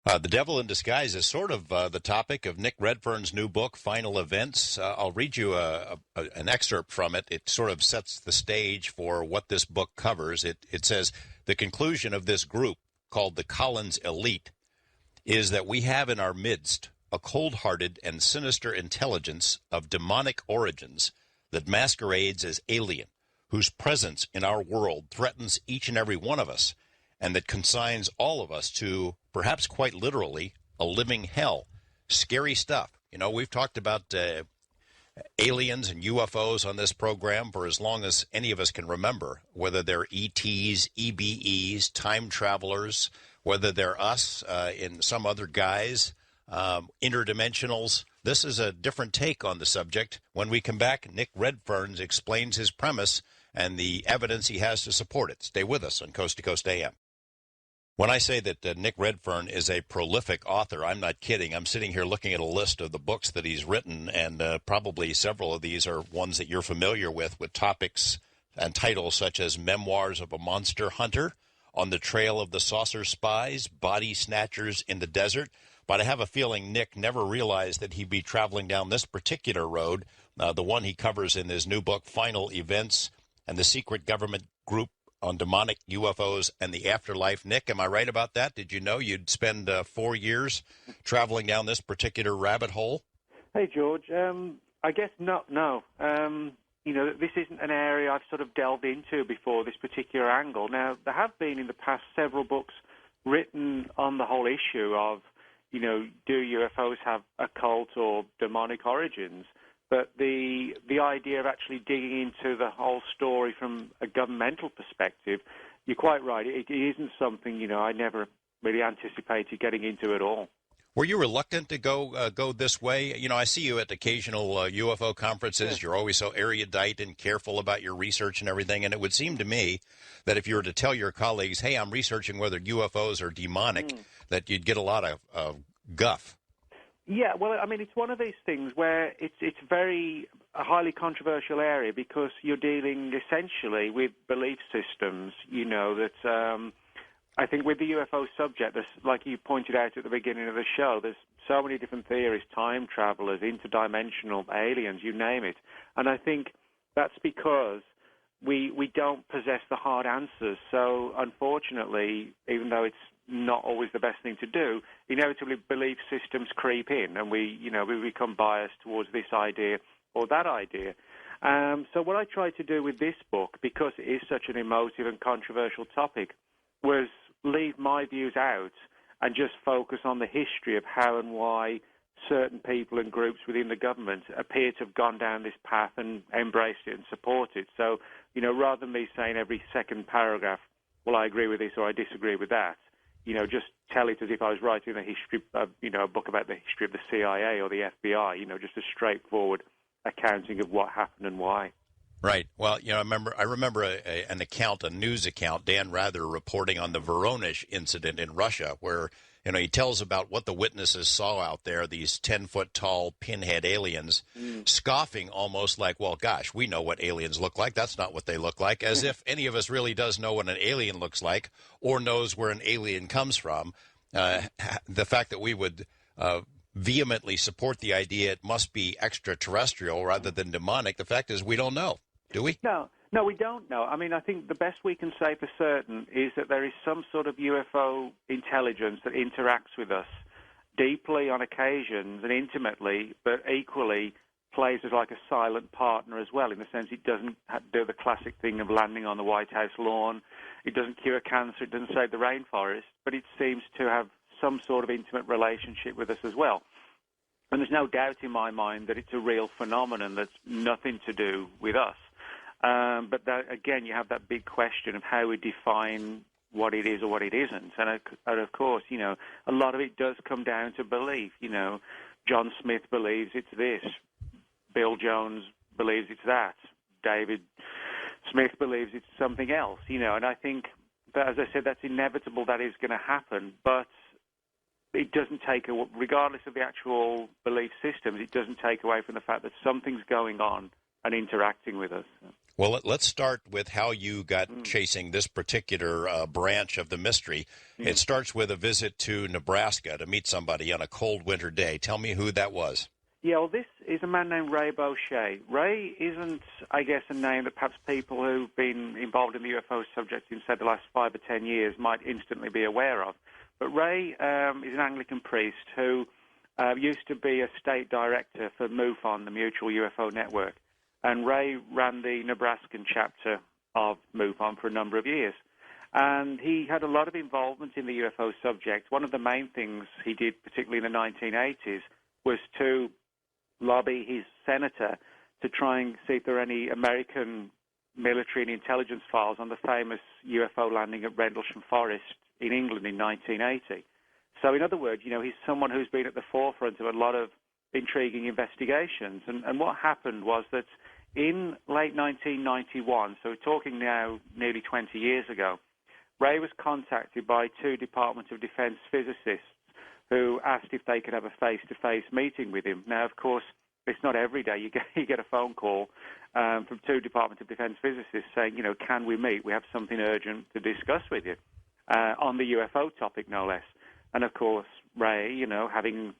The Devil in Disguise is sort of the topic of Nick Redfern's new book, Final Events. I'll read you an excerpt from it. It sort of sets the stage for what this book covers. It says, the conclusion of this group, called the Collins Elite, is that we have in our midst a cold-hearted and sinister intelligence of demonic origins that masquerades as alien, whose presence in our world threatens each and every one of us, and that consigns all of us to, perhaps quite literally, a living hell. Scary stuff. You know, we've talked about aliens and UFOs on this program for as long as any of us can remember, whether they're ETs, EBEs, time travelers, whether they're us in some other guise, interdimensionals. This is a different take on the subject. When we come back, Nick Redfern explains his premise and the evidence he has to support it. Stay with us on Coast to Coast AM. When I say that Nick Redfern is a prolific author, I'm not kidding. I'm sitting here looking at a list of the books that he's written, and probably several of these are ones that you're familiar with topics and titles such as Memoirs of a Monster Hunter, On the Trail of the Saucer Spies, Body Snatchers in the Desert. But I have a feeling Nick never realized that he'd be traveling down this particular road, the one he covers in his new book, Final Events, and the Secret Government Group on Demonic UFOs and the Afterlife. Nick, am I right about that? Did you know you'd spend 4 years traveling down this particular rabbit hole? Hey, George. I guess not, no. You know, this isn't an area I've sort of delved into before, this particular angle. Now, there have been in the past several books written on the whole issue of, you know, do UFOs have occult or demonic origins? But the idea of actually digging into the whole story from a governmental perspective, you're quite right. It isn't something, you know, I never really anticipated getting into at all. Were you reluctant to go this way? You know, I see you at occasional UFO conferences. Yeah. You're always so erudite and careful about your research and everything. And it would seem to me that if you were to tell your colleagues, hey, I'm researching whether UFOs are demonic, that you'd get a lot of guff. Yeah, well, I mean, it's one of these things where it's a highly controversial area because you're dealing essentially with belief systems, you know, that I think with the UFO subject, like you pointed out at the beginning of the show, there's so many different theories, time travelers, interdimensional, aliens, you name it. And I think that's because we don't possess the hard answers. So unfortunately, even though it's not always the best thing to do, inevitably belief systems creep in and we become biased towards this idea or that idea. So what I tried to do with this book, because it is such an emotive and controversial topic, was leave my views out and just focus on the history of how and why certain people and groups within the government appear to have gone down this path and embraced it and support it. So, you know, rather than me saying every second paragraph, well, I agree with this or I disagree with that, you know, just tell it as if I was writing a history, a book about the history of the CIA or the FBI, you know, just a straightforward accounting of what happened and why. Right. Well, you know, I remember a news account, Dan Rather reporting on the Voronezh incident in Russia, where, you know, he tells about what the witnesses saw out there, these 10-foot-tall pinhead aliens, scoffing almost like, well, gosh, we know what aliens look like. That's not what they look like, as if any of us really does know what an alien looks like or knows where an alien comes from. The fact that we would vehemently support the idea it must be extraterrestrial rather than demonic, the fact is we don't know, do we? No, we don't know. I mean, I think the best we can say for certain is that there is some sort of UFO intelligence that interacts with us deeply on occasions and intimately, but equally plays as like a silent partner as well, in the sense it doesn't do the classic thing of landing on the White House lawn. It doesn't cure cancer. It doesn't save the rainforest, but it seems to have some sort of intimate relationship with us as well. And there's no doubt in my mind that it's a real phenomenon that's nothing to do with us. But that, again, you have that big question of how we define what it is or what it isn't. And of course, you know, a lot of it does come down to belief. You know, John Smith believes it's this. Bill Jones believes it's that. David Smith believes it's something else, you know. And I think that, as I said, that's inevitable. That is going to happen. But it doesn't take away, regardless of the actual belief systems, it doesn't take away from the fact that something's going on and interacting with us. Well, let's start with how you got chasing this particular branch of the mystery. Mm. It starts with a visit to Nebraska to meet somebody on a cold winter day. Tell me who that was. Yeah, well, this is a man named Ray Boucher. Ray isn't, I guess, a name that perhaps people who've been involved in the UFO subject in, say, the last 5 or 10 years might instantly be aware of. But Ray is an Anglican priest who used to be a state director for MUFON, the Mutual UFO Network. And Ray ran the Nebraskan chapter of MUFON for a number of years. And he had a lot of involvement in the UFO subject. One of the main things he did, particularly in the 1980s, was to lobby his senator to try and see if there are any American military and intelligence files on the famous UFO landing at Rendlesham Forest in England in 1980. So in other words, he's someone who's been at the forefront of a lot of intriguing investigations. And what happened was that in late 1991, so we're talking now nearly 20 years ago, Ray was contacted by 2 Department of Defense physicists who asked if they could have a face-to-face meeting with him. Now, of course, it's not every day you get a phone call from 2 Department of Defense physicists saying, can we meet? We have something urgent to discuss with you on the UFO topic, no less. And, of course, Ray, having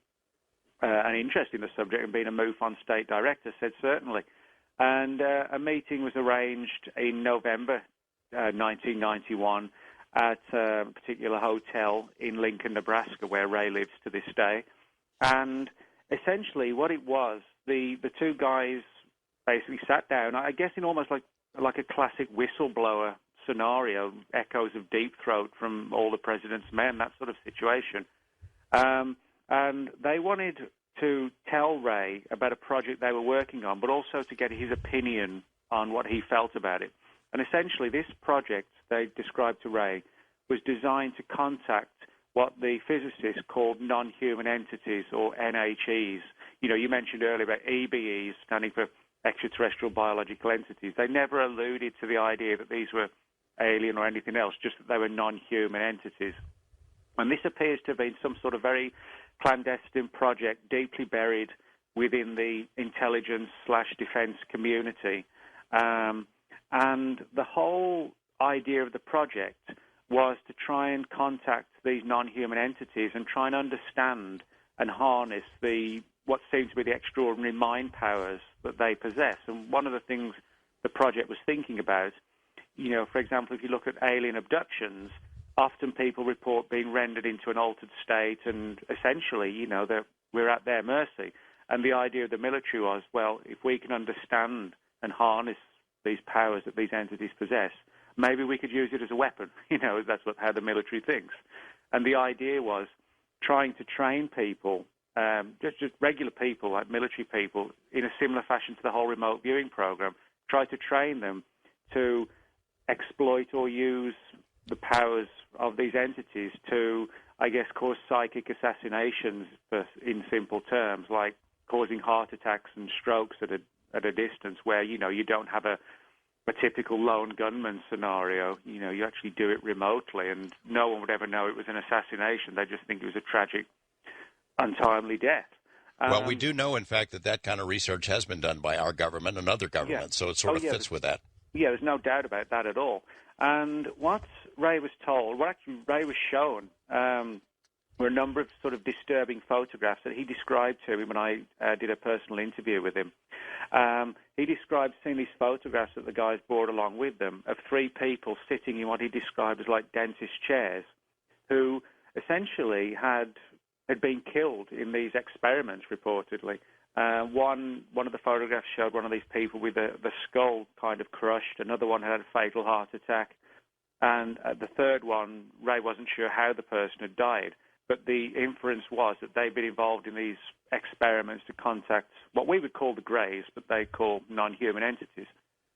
an interest in the subject and being a MUFON state director, said certainly. And a meeting was arranged in November 1991 at a particular hotel in Lincoln, Nebraska, where Ray lives to this day. And essentially what it was, the 2 guys basically sat down, I guess in almost like a classic whistleblower scenario, echoes of Deep Throat from All the President's Men, that sort of situation. And they wanted to tell Ray about a project they were working on, but also to get his opinion on what he felt about it. And essentially this project, they described to Ray, was designed to contact what the physicists called non-human entities, or NHEs. You mentioned earlier about EBEs, standing for extraterrestrial biological entities. They never alluded to the idea that these were alien or anything else, just that they were non-human entities. And this appears to have been some sort of very clandestine project, deeply buried within the intelligence/defense community. And the whole idea of the project was to try and contact these non-human entities and try and understand and harness what seems to be the extraordinary mind powers that they possess. And one of the things the project was thinking about, for example, if you look at alien abductions, often people report being rendered into an altered state, and essentially, that we're at their mercy. And the idea of the military was, well, if we can understand and harness these powers that these entities possess, maybe we could use it as a weapon. That's how the military thinks. And the idea was trying to train people, just regular people, like military people, in a similar fashion to the whole remote viewing program, try to train them to exploit or use the powers of these entities to, I guess, cause psychic assassinations, in simple terms, like causing heart attacks and strokes at a distance where, you don't have a typical lone gunman scenario. You actually do it remotely, and no one would ever know it was an assassination. They just think it was a tragic, untimely death. Well, we do know, in fact, that kind of research has been done by our government and other governments, so it sort of fits with that. Yeah, there's no doubt about that at all. And what Ray was told, what actually Ray was shown, were a number of sort of disturbing photographs that he described to me when I did a personal interview with him. He described seeing these photographs that the guys brought along with them of 3 people sitting in what he described as like dentist chairs, who essentially had been killed in these experiments, reportedly. One of the photographs showed one of these people with the skull kind of crushed. Another one had a fatal heart attack. And the third one, Ray wasn't sure how the person had died, but the inference was that they'd been involved in these experiments to contact what we would call the Greys, but they call non-human entities.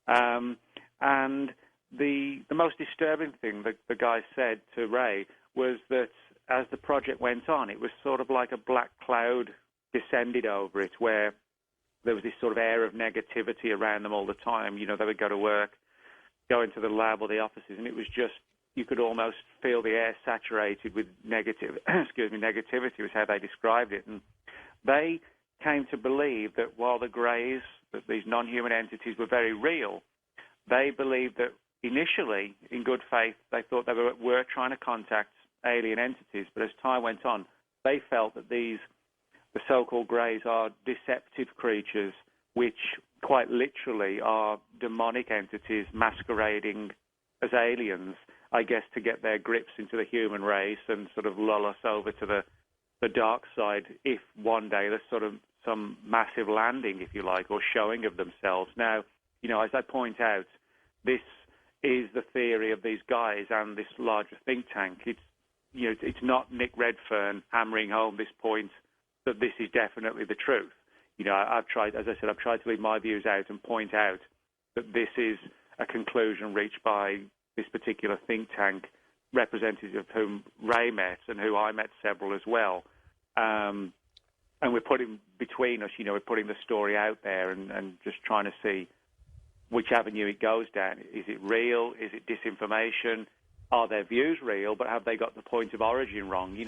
And the most disturbing thing that the guy said to Ray was that as the project went on, it was sort of like a black cloud descended over it, where there was this sort of air of negativity around them all the time. They would go to work, go into the lab or the offices, and it was just, you could almost feel the air saturated with negativity was how they described it. And they came to believe that while the Greys, that these non-human entities, were very real, they believed that initially, in good faith, they thought they were trying to contact alien entities, but as time went on, they felt that the so-called greys are deceptive creatures, which quite literally are demonic entities masquerading as aliens, I guess, to get their grips into the human race and sort of lull us over to the dark side if one day there's sort of some massive landing, if you like, or showing of themselves. Now, as I point out, this is the theory of these guys and this larger think tank. It's not Nick Redfern hammering home this point that this is definitely the truth. I've tried, as I said, to leave my views out and point out that this is a conclusion reached by this particular think tank, representative of whom Ray met and who I met several as well. And we're putting between us, we're putting the story out there and just trying to see which avenue it goes down. Is it real? Is it disinformation? Are their views real, but have they got the point of origin wrong?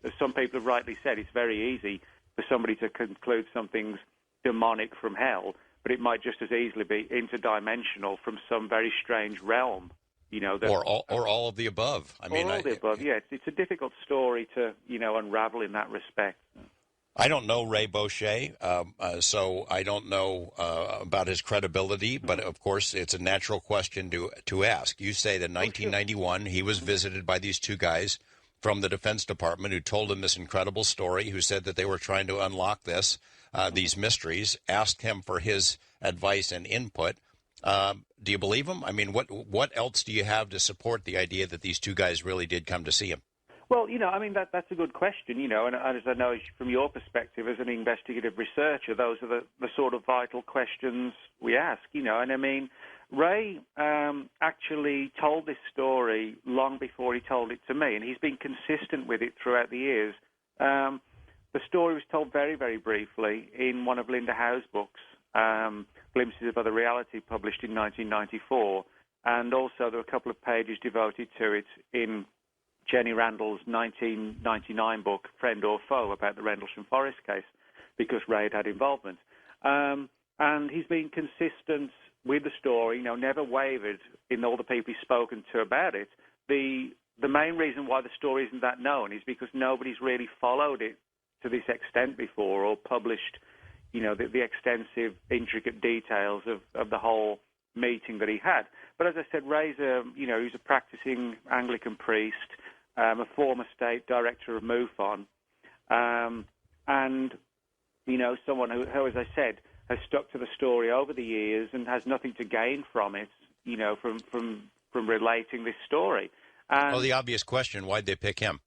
As some people have rightly said, it's very easy for somebody to conclude something's demonic from hell, but it might just as easily be interdimensional from some very strange realm. Or all of the above. All of the above, yeah. It's a difficult story to, unravel in that respect. I don't know Ray Boucher, so I don't know about his credibility, but of course it's a natural question to ask. You say that in 1991 he was visited by these two guys from the Defense Department who told him this incredible story, who said that they were trying to unlock these mysteries, asked him for his advice and input. Do you believe him? What else do you have to support the idea that these two guys really did come to see him? Well, that's a good question, and as I know from your perspective as an investigative researcher, those are the sort of vital questions we ask, and Ray actually told this story long before he told it to me, and he's been consistent with it throughout the years. The story was told very, very briefly in one of Linda Howe's books, Glimpses of Other Reality, published in 1994, and also there were a couple of pages devoted to it in Jenny Randall's 1999 book, Friend or Foe, about the Rendlesham Forest case, because Ray had involvement. And he's been consistent with the story, never wavered in all the people he's spoken to about it. The main reason why the story isn't that known is because nobody's really followed it to this extent before or published, the extensive, intricate details of the whole meeting that he had. But as I said, Ray's he's a practicing Anglican priest, a former state director of MUFON, and someone who, as I said, has stuck to the story over the years and has nothing to gain from it, from relating this story. And, the obvious question: why'd they pick him?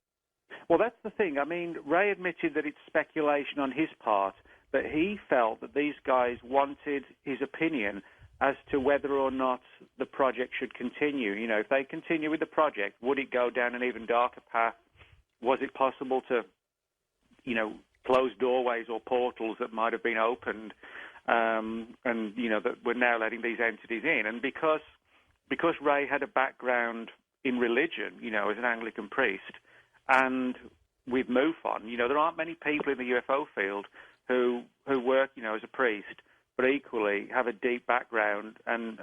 Well, that's the thing. Ray admitted that it's speculation on his part, but he felt that these guys wanted his opinion as to whether or not the project should continue. If they continue with the project, would it go down an even darker path? Was it possible to, close doorways or portals that might have been opened, that we're now letting these entities in? And because Ray had a background in religion, as an Anglican priest, and with MUFON, there aren't many people in the UFO field who work, as a priest, but equally have a deep background and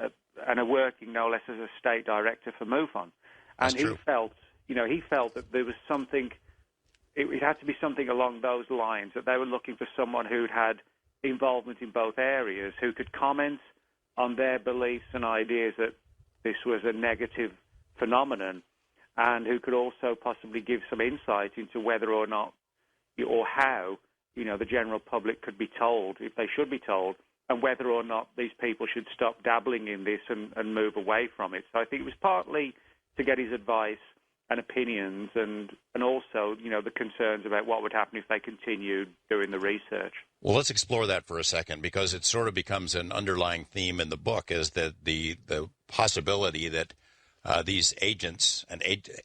are working no less as a state director for MUFON. And he felt that there was something, it had to be something along those lines, that they were looking for someone who'd had involvement in both areas, who could comment on their beliefs and ideas that this was a negative phenomenon, and who could also possibly give some insight into whether or not, or how, the general public could be told, if they should be told, and whether or not these people should stop dabbling in this and move away from it. So I think it was partly to get his advice and opinions and also, the concerns about what would happen if they continued doing the research. Well, let's explore that for a second, because it sort of becomes an underlying theme in the book, is that the possibility that these agents and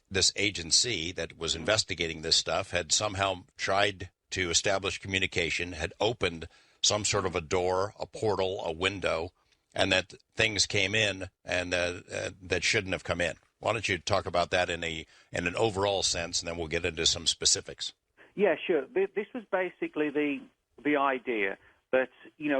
this agency that was investigating this stuff had somehow tried to establish communication, had opened some sort of a door, a portal, a window, and that things came in and that shouldn't have come in. Why don't you talk about that in an overall sense, and then we'll get into some specifics. Yeah, sure. This was basically the idea that,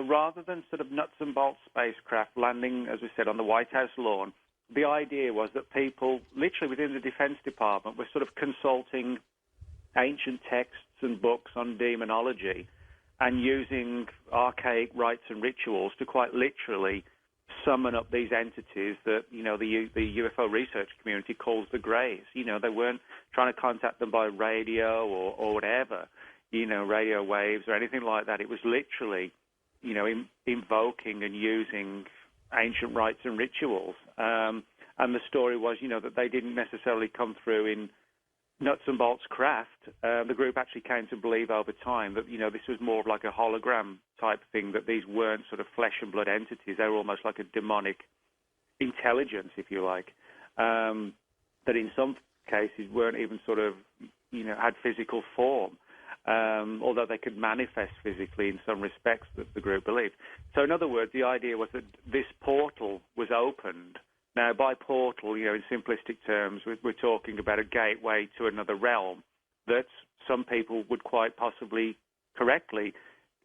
rather than sort of nuts and bolts spacecraft landing, as we said, on the White House lawn, the idea was that people, literally within the Defense Department, were sort of consulting ancient texts and books on demonology and using archaic rites and rituals to quite literally summon up these entities that, the UFO research community calls the Greys. They weren't trying to contact them by radio or whatever, radio waves or anything like that. It was literally, invoking and using ancient rites and rituals. And the story was, that they didn't necessarily come through in nuts and bolts craft. The group actually came to believe over time that, this was more of like a hologram type thing, that these weren't sort of flesh and blood entities. They were almost like a demonic intelligence, if you like, that in some cases weren't even sort of, had physical form, although they could manifest physically in some respects, that the group believed. So in other words, the idea was that this portal was opened. Now, by portal, in simplistic terms, we're talking about a gateway to another realm that some people would quite possibly correctly,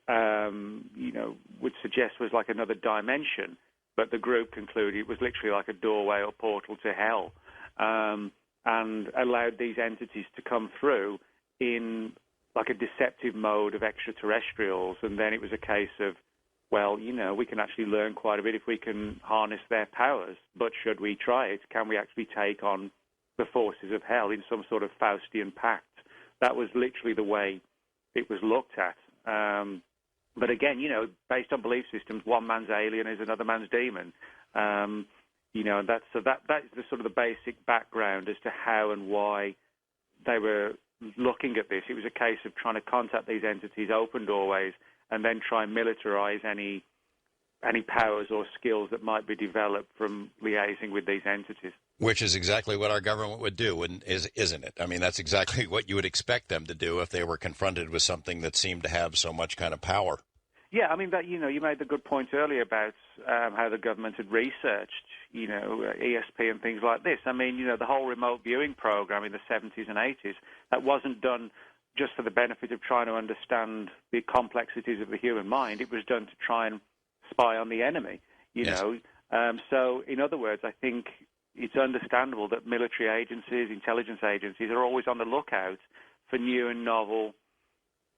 would suggest was like another dimension. But the group concluded it was literally like a doorway or portal to hell, and allowed these entities to come through in like a deceptive mode of extraterrestrials. And then it was a case of, well, we can actually learn quite a bit if we can harness their powers, but should we try it? Can we actually take on the forces of hell in some sort of Faustian pact? That was literally the way it was looked at. But again, based on belief systems, one man's alien is another man's demon. That's the sort of the basic background as to how and why they were looking at this. It was a case of trying to contact these entities, open doorways, and then try and militarize any powers or skills that might be developed from liaising with these entities. Which is exactly what our government would do, isn't it? I mean, that's exactly what you would expect them to do if they were confronted with something that seemed to have so much kind of power. Yeah, I mean, that you made the good point earlier about how the government had researched, ESP and things like this. I mean, the whole remote viewing program in the 70s and 80s, that wasn't done just for the benefit of trying to understand the complexities of the human mind. It was done to try and spy on the enemy, Yes. So, in other words, I think it's understandable that military agencies, intelligence agencies, are always on the lookout for new and novel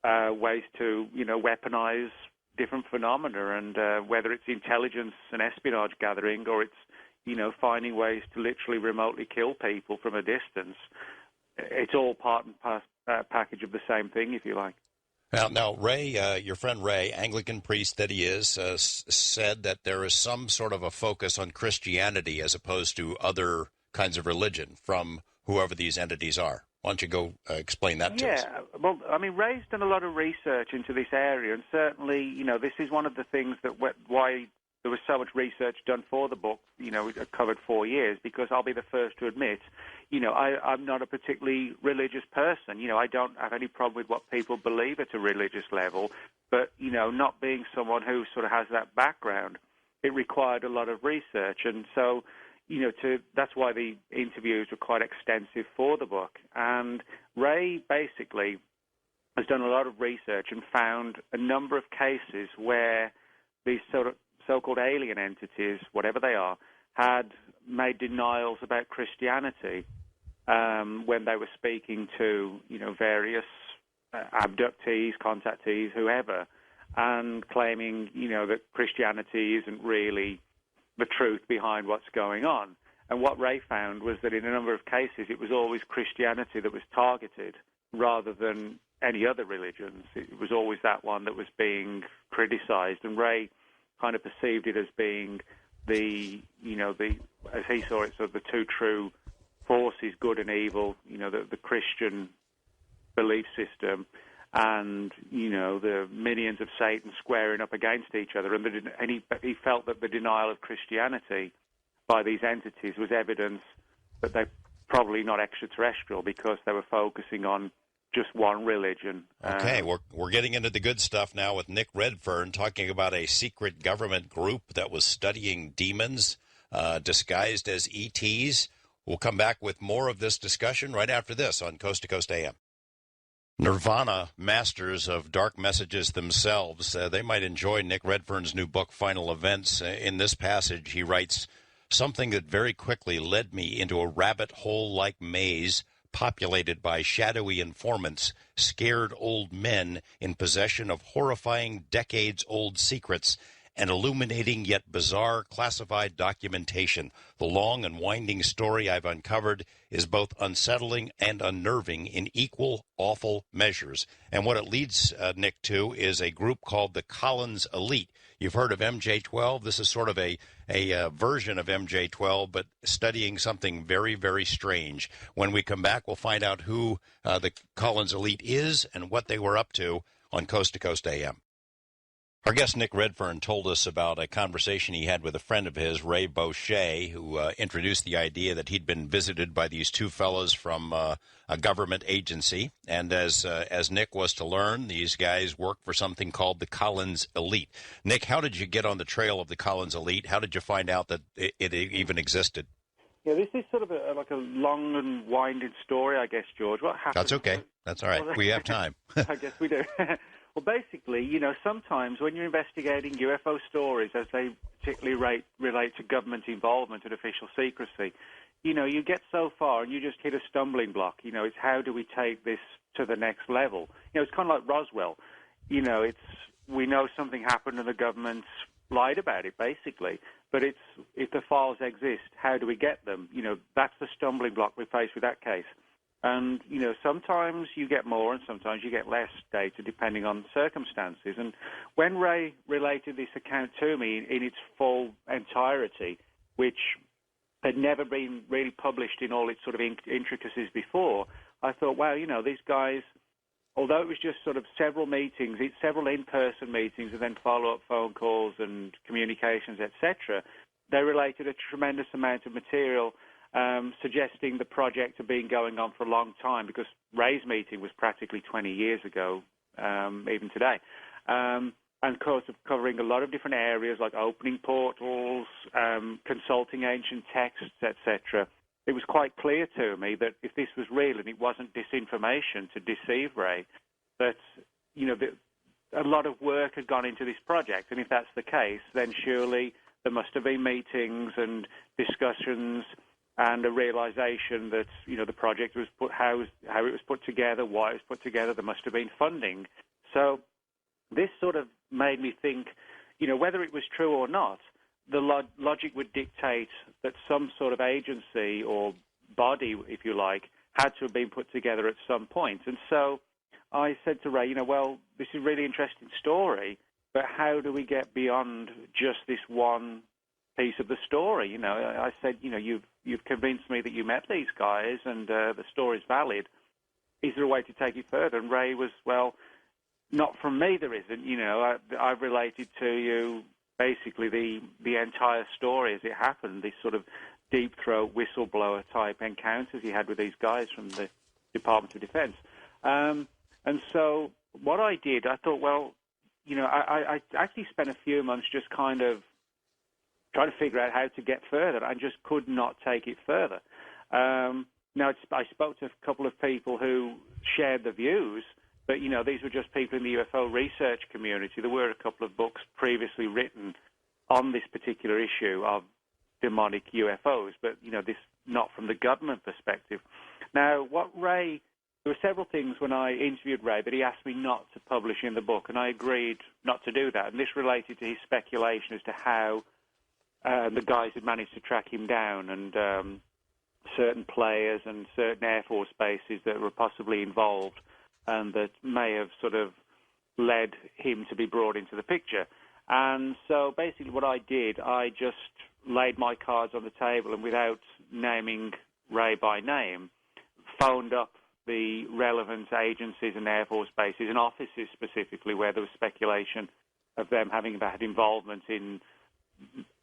ways to, weaponize different phenomena, and whether it's intelligence and espionage gathering, or it's, finding ways to literally remotely kill people from a distance. It's all part and package of the same thing, if you like. Now, Ray, your friend Ray, Anglican priest that he is, said that there is some sort of a focus on Christianity as opposed to other kinds of religion from whoever these entities are. Why don't you go explain that to us? Yeah, well, I mean, Ray's done a lot of research into this area, and certainly, this is one of the things that why there was so much research done for the book. It covered 4 years, because I'll be the first to admit, I'm not a particularly religious person. I don't have any problem with what people believe at a religious level, but, not being someone who sort of has that background, it required a lot of research. And so, that's why the interviews were quite extensive for the book. And Ray basically has done a lot of research and found a number of cases where these sort of so-called alien entities, whatever they are, had made denials about Christianity when they were speaking to, various abductees, contactees, whoever, and claiming, that Christianity isn't really the truth behind what's going on. And what Ray found was that in a number of cases, it was always Christianity that was targeted rather than any other religions. It was always that one that was being criticized. And Ray kind of perceived it as being as he saw it, sort of the two true forces, good and evil, the Christian belief system, and, the minions of Satan squaring up against each other. And he felt that the denial of Christianity by these entities was evidence that they're probably not extraterrestrial, because they were focusing on just one religion. Okay, we're getting into the good stuff now with Nick Redfern, talking about a secret government group that was studying demons disguised as ETs. We'll come back with more of this discussion right after this on Coast to Coast AM. Nirvana, masters of dark messages themselves, they might enjoy Nick Redfern's new book, Final Events. In this passage, he writes, "Something that very quickly led me into a rabbit hole-like maze populated by shadowy informants, scared old men in possession of horrifying decades-old secrets, and illuminating yet bizarre classified documentation. The long and winding story I've uncovered is both unsettling and unnerving in equal awful measures." And what it leads, Nick, to is a group called the Collins Elite. You've heard of MJ-12. This is sort of a version of MJ-12, but studying something very, very strange. When we come back, we'll find out who the Collins Elite is and what they were up to on Coast to Coast AM. Our guest Nick Redfern told us about a conversation he had with a friend of his, Ray Boucher, who introduced the idea that he'd been visited by these two fellows from a government agency. And as Nick was to learn, these guys work for something called the Collins Elite. Nick, how did you get on the trail of the Collins Elite? How did you find out that it even existed? Yeah, this is sort of like a long and winding story, I guess, George. What happened? That's okay. That's all right. We have time. I guess we do. Well, basically, sometimes when you're investigating UFO stories, as they particularly relate to government involvement and official secrecy, you get so far and you just hit a stumbling block. It's how do we take this to the next level? It's kind of like Roswell. We know something happened and the government lied about it, basically. But if the files exist, how do we get them? That's the stumbling block we face with that case. And, sometimes you get more and sometimes you get less data depending on circumstances. And when Ray related this account to me in its full entirety, which had never been really published in all its sort of intricacies before, I thought, wow, these guys, although it was just sort of several meetings, several in-person meetings and then follow-up phone calls and communications, etc., they related a tremendous amount of material suggesting the project had been going on for a long time, because Ray's meeting was practically 20 years ago, even today. And of course, covering a lot of different areas like opening portals, consulting ancient texts, etc. It was quite clear to me that if this was real and it wasn't disinformation to deceive Ray, that, a lot of work had gone into this project. And if that's the case, then surely there must have been meetings and discussions and a realization that, the project was how it was put together, why it was put together. There must have been funding. So this sort of made me think, whether it was true or not, the logic would dictate that some sort of agency or body, if you like, had to have been put together at some point. And so I said to Ray, well, this is a really interesting story, but how do we get beyond just this one piece of the story? I said, you've convinced me that you met these guys and the story's valid. Is there a way to take it further? And Ray was, well, not from me there isn't. I've related to you basically the entire story as it happened, this sort of deep throat whistleblower type encounters he had with these guys from the Department of Defense. And so what I did, I thought, well, I actually spent a few months just kind of trying to figure out how to get further. I just could not take it further. Now, I spoke to a couple of people who shared the views, but, these were just people in the UFO research community. There were a couple of books previously written on this particular issue of demonic UFOs, but, this not from the government perspective. Now, there were several things when I interviewed Ray that he asked me not to publish in the book, and I agreed not to do that. And this related to his speculation as to how the guys had managed to track him down, and certain players and certain Air Force bases that were possibly involved and that may have sort of led him to be brought into the picture. And so basically what I did, I just laid my cards on the table and without naming Ray by name, phoned up the relevant agencies and Air Force bases and offices specifically where there was speculation of them having had involvement in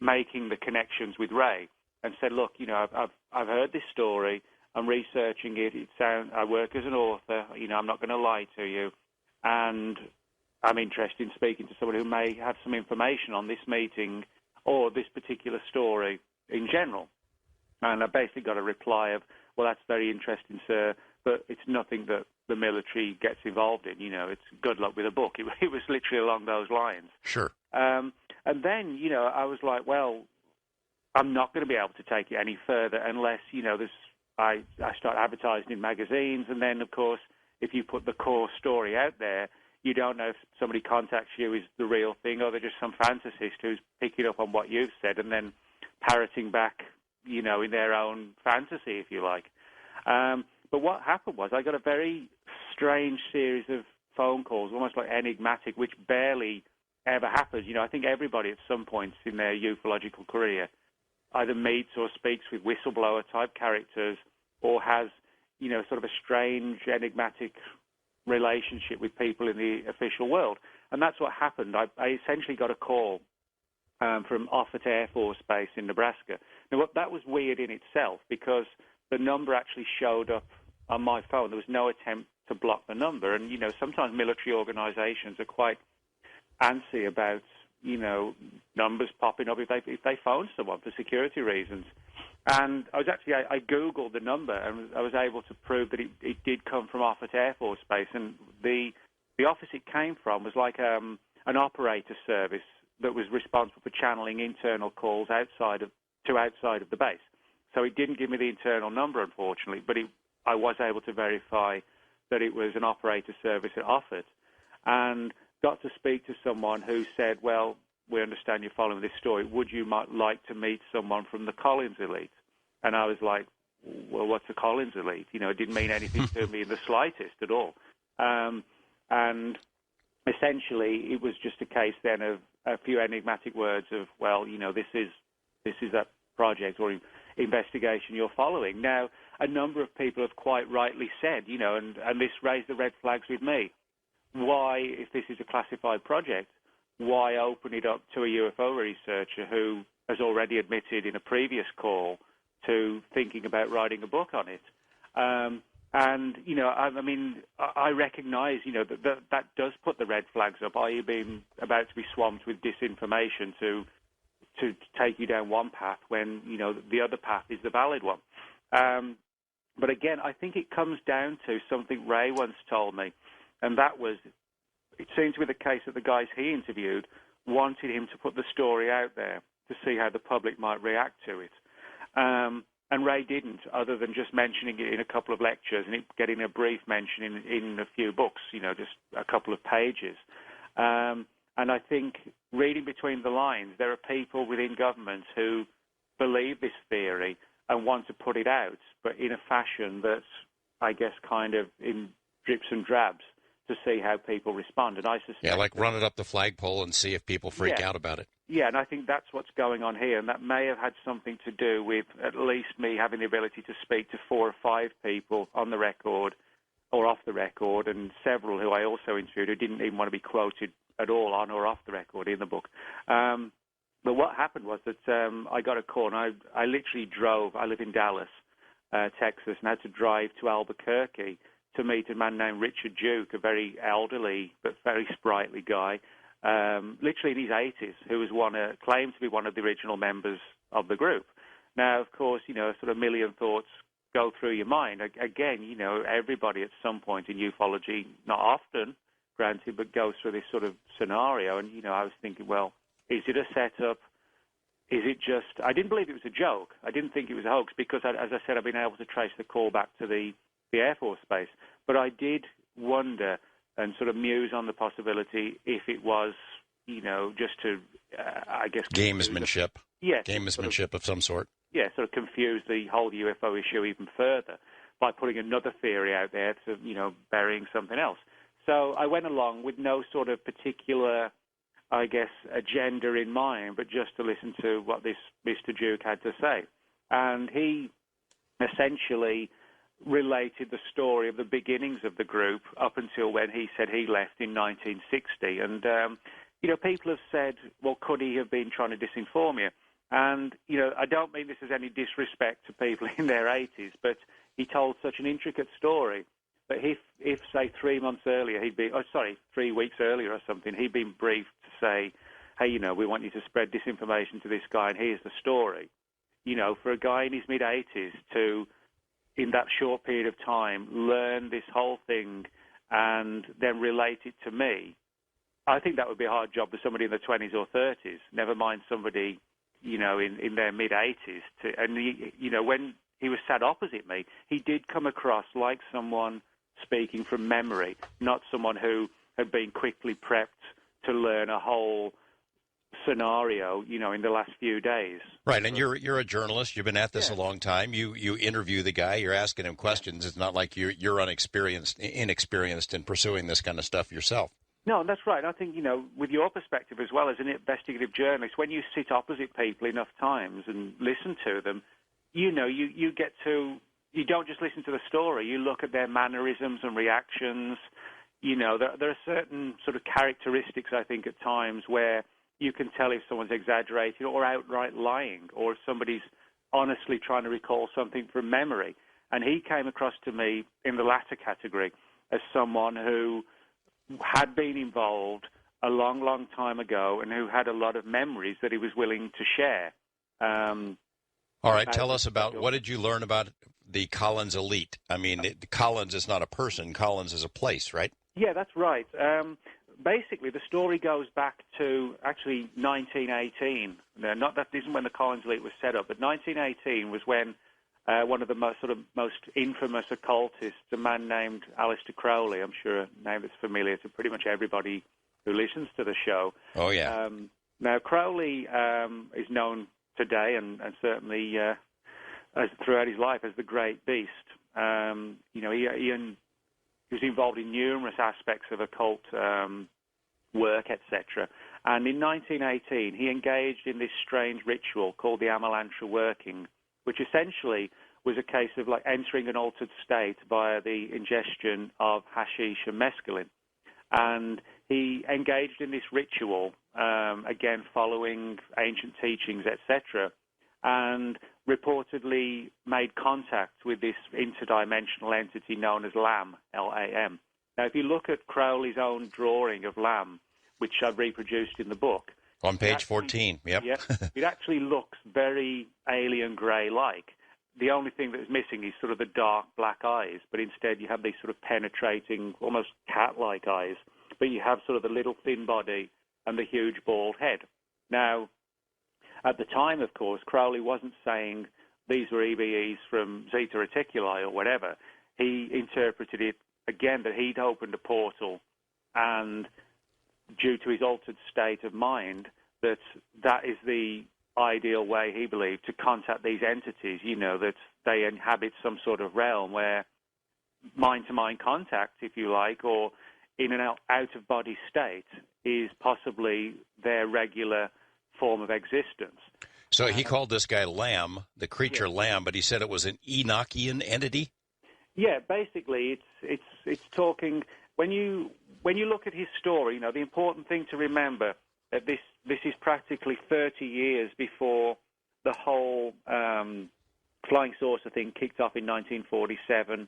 making the connections with Ray, and said, look, I've heard this story, I'm researching it, I work as an author, I'm not going to lie to you, and I'm interested in speaking to someone who may have some information on this meeting or this particular story in general. And I basically got a reply of, well, that's very interesting, sir, but it's nothing that the military gets involved in. It's good luck with a book. It was literally along those lines. Sure. And then, I was like, well, I'm not going to be able to take it any further unless, I start advertising in magazines. And then, of course, if you put the core story out there, you don't know if somebody contacts you is the real thing or they're just some fantasist who's picking up on what you've said and then parroting back, in their own fantasy, if you like. But what happened was I got a very strange series of phone calls, almost like enigmatic, which barely ever happens. I think everybody at some point in their ufological career either meets or speaks with whistleblower-type characters or has, sort of a strange, enigmatic relationship with people in the official world. And that's what happened. I essentially got a call from Offutt Air Force Base in Nebraska. Now, that was weird in itself because the number actually showed up on my phone. There was no attempt to block the number. And, sometimes military organizations are quite antsy about, numbers popping up if they phone someone for security reasons. And I Googled the number and I was able to prove that it did come from Offutt Air Force Base. And the office it came from was like an operator service that was responsible for channeling internal calls outside of the base. So it didn't give me the internal number, unfortunately, but I was able to verify that it was an operator service at Offutt, and got to speak to someone who said, well, we understand you're following this story. Would you like to meet someone from the Collins elite? And I was like, well, what's a Collins elite? It didn't mean anything to me in the slightest at all. And essentially, it was just a case then of a few enigmatic words of, well, this is a project or investigation you're following. Now, a number of people have quite rightly said, and this raised the red flags with me. Why, if this is a classified project, why open it up to a UFO researcher who has already admitted in a previous call to thinking about writing a book on it? I recognize, that does put the red flags up. Are you being about to be swamped with disinformation to take you down one path when, the other path is the valid one? But again, I think it comes down to something Ray once told me, and that was, it seemed to be the case that the guys he interviewed wanted him to put the story out there to see how the public might react to it. And Ray didn't, other than just mentioning it in a couple of lectures and it getting a brief mention in a few books, just a couple of pages. And I think, reading between the lines, there are people within government who believe this theory and want to put it out, but in a fashion that's, I guess, kind of in drips and drabs to see how people respond. And I suspect... Yeah, like run it up the flagpole and see if people freak out about it. Yeah, and I think that's what's going on here, and that may have had something to do with at least me having the ability to speak to 4 or 5 people on the record or off the record, and several who I also interviewed who didn't even want to be quoted at all on or off the record in the book. But what happened was that I got a call, and I literally drove. I live in Dallas, Texas, and had to drive to Albuquerque to meet a man named Richard Duke, a very elderly but very sprightly guy, literally in his 80s, who was claimed to be one of the original members of the group. Now, of course, sort of million thoughts go through your mind. Again, everybody at some point in ufology, not often, granted, but goes through this sort of scenario. And, I was thinking, well, is it a setup? Is it just... I didn't believe it was a joke. I didn't think it was a hoax because, as I said, I've been able to trace the call back to the Air Force Base. But I did wonder and sort of muse on the possibility if it was, just to, I guess... Gamesmanship. Yes. Gamesmanship of some sort. Yeah, sort of confuse the whole UFO issue even further by putting another theory out there to, burying something else. So I went along with no sort of particular, I guess, agenda in mind, but just to listen to what this Mr. Duke had to say. And he essentially related the story of the beginnings of the group up until when he said he left in 1960. And, people have said, well, could he have been trying to disinform you? And, I don't mean this as any disrespect to people in their 80s, but he told such an intricate story that if say 3 months earlier 3 weeks earlier or something, he'd been briefed to say, hey, we want you to spread disinformation to this guy and here's the story. For a guy in his mid-80s to in that short period of time, learn this whole thing and then relate it to me, I think that would be a hard job for somebody in their 20s or 30s, never mind somebody, in their mid-80s. And, when he was sat opposite me, he did come across like someone speaking from memory, not someone who had been quickly prepped to learn a whole scenario, in the last few days. Right, and you're a journalist. You've been at this a long time. You interview the guy. You're asking him questions. It's not like you're inexperienced in pursuing this kind of stuff yourself. No, that's right. I think, with your perspective as well as an investigative journalist, when you sit opposite people enough times and listen to them, you get to, you don't just listen to the story. You look at their mannerisms and reactions. There are certain sort of characteristics, I think, at times where you can tell if someone's exaggerating or outright lying, or if somebody's honestly trying to recall something from memory. And he came across to me in the latter category as someone who had been involved a long, long time ago and who had a lot of memories that he was willing to share. All right, tell us about, what did you learn about the Collins elite? I mean, Collins is not a person. Collins is a place, right? Yeah, that's right. Basically, the story goes back to actually 1918. Not that isn't when the Collins elite was set up, but 1918 was when one of the most infamous occultists, a man named Aleister Crowley, I'm sure a name that's familiar to pretty much everybody who listens to the show. Oh, yeah. Now, Crowley is known today and certainly throughout his life as the Great Beast. He was involved in numerous aspects of occult work, etc. And in 1918, he engaged in this strange ritual called the Amalantrah working, which essentially was a case of like entering an altered state via the ingestion of hashish and mescaline. And he engaged in this ritual, again following ancient teachings, etc., and reportedly made contact with this interdimensional entity known as Lam, L-A-M. Now, if you look at Crowley's own drawing of Lam, which I've reproduced in the book, on page 14, yep. It actually looks very alien grey-like. The only thing that's missing is sort of the dark black eyes, but instead you have these sort of penetrating, almost cat-like eyes, but you have sort of the little thin body and the huge bald head. Now, at the time, of course, Crowley wasn't saying these were EBEs from Zeta Reticuli or whatever. He interpreted it, again, that he'd opened a portal, and due to his altered state of mind, that is the ideal way, he believed, to contact these entities, that they inhabit some sort of realm where mind-to-mind contact, if you like, or in an out-of-body state is possibly their regular form of existence. So he called this guy Lam, the creature Lam, but he said it was an Enochian entity? Yeah, basically, it's talking, when you look at his story, the important thing to remember that this is practically 30 years before the whole flying saucer thing kicked off in 1947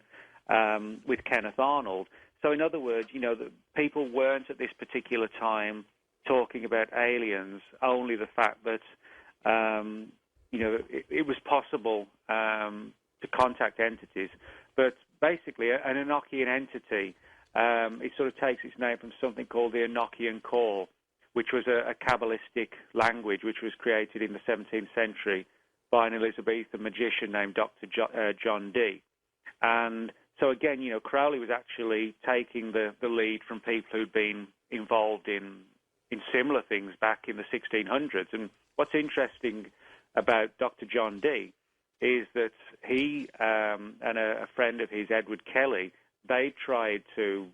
with Kenneth Arnold. So in other words, the people weren't at this particular time talking about aliens, only the fact that, it was possible to contact entities. But basically, an Enochian entity, it sort of takes its name from something called the Enochian Call, which was a Kabbalistic language which was created in the 17th century by an Elizabethan magician named Dr. John Dee. And so again, Crowley was actually taking the lead from people who'd been involved in similar things back in the 1600s. And what's interesting about Dr. John Dee is that he and a friend of his, Edward Kelly, they tried to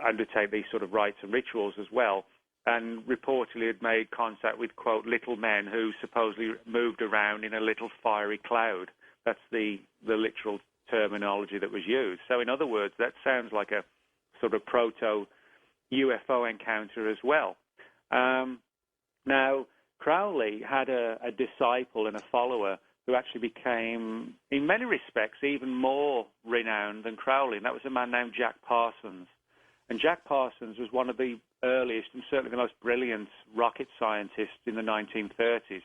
undertake these sort of rites and rituals as well, and reportedly had made contact with, quote, little men who supposedly moved around in a little fiery cloud. That's the literal terminology that was used. So in other words, that sounds like a sort of proto-UFO encounter as well. Now, Crowley had a disciple and a follower who actually became, in many respects, even more renowned than Crowley, and that was a man named Jack Parsons. And Jack Parsons was one of the earliest and certainly the most brilliant rocket scientists in the 1930s.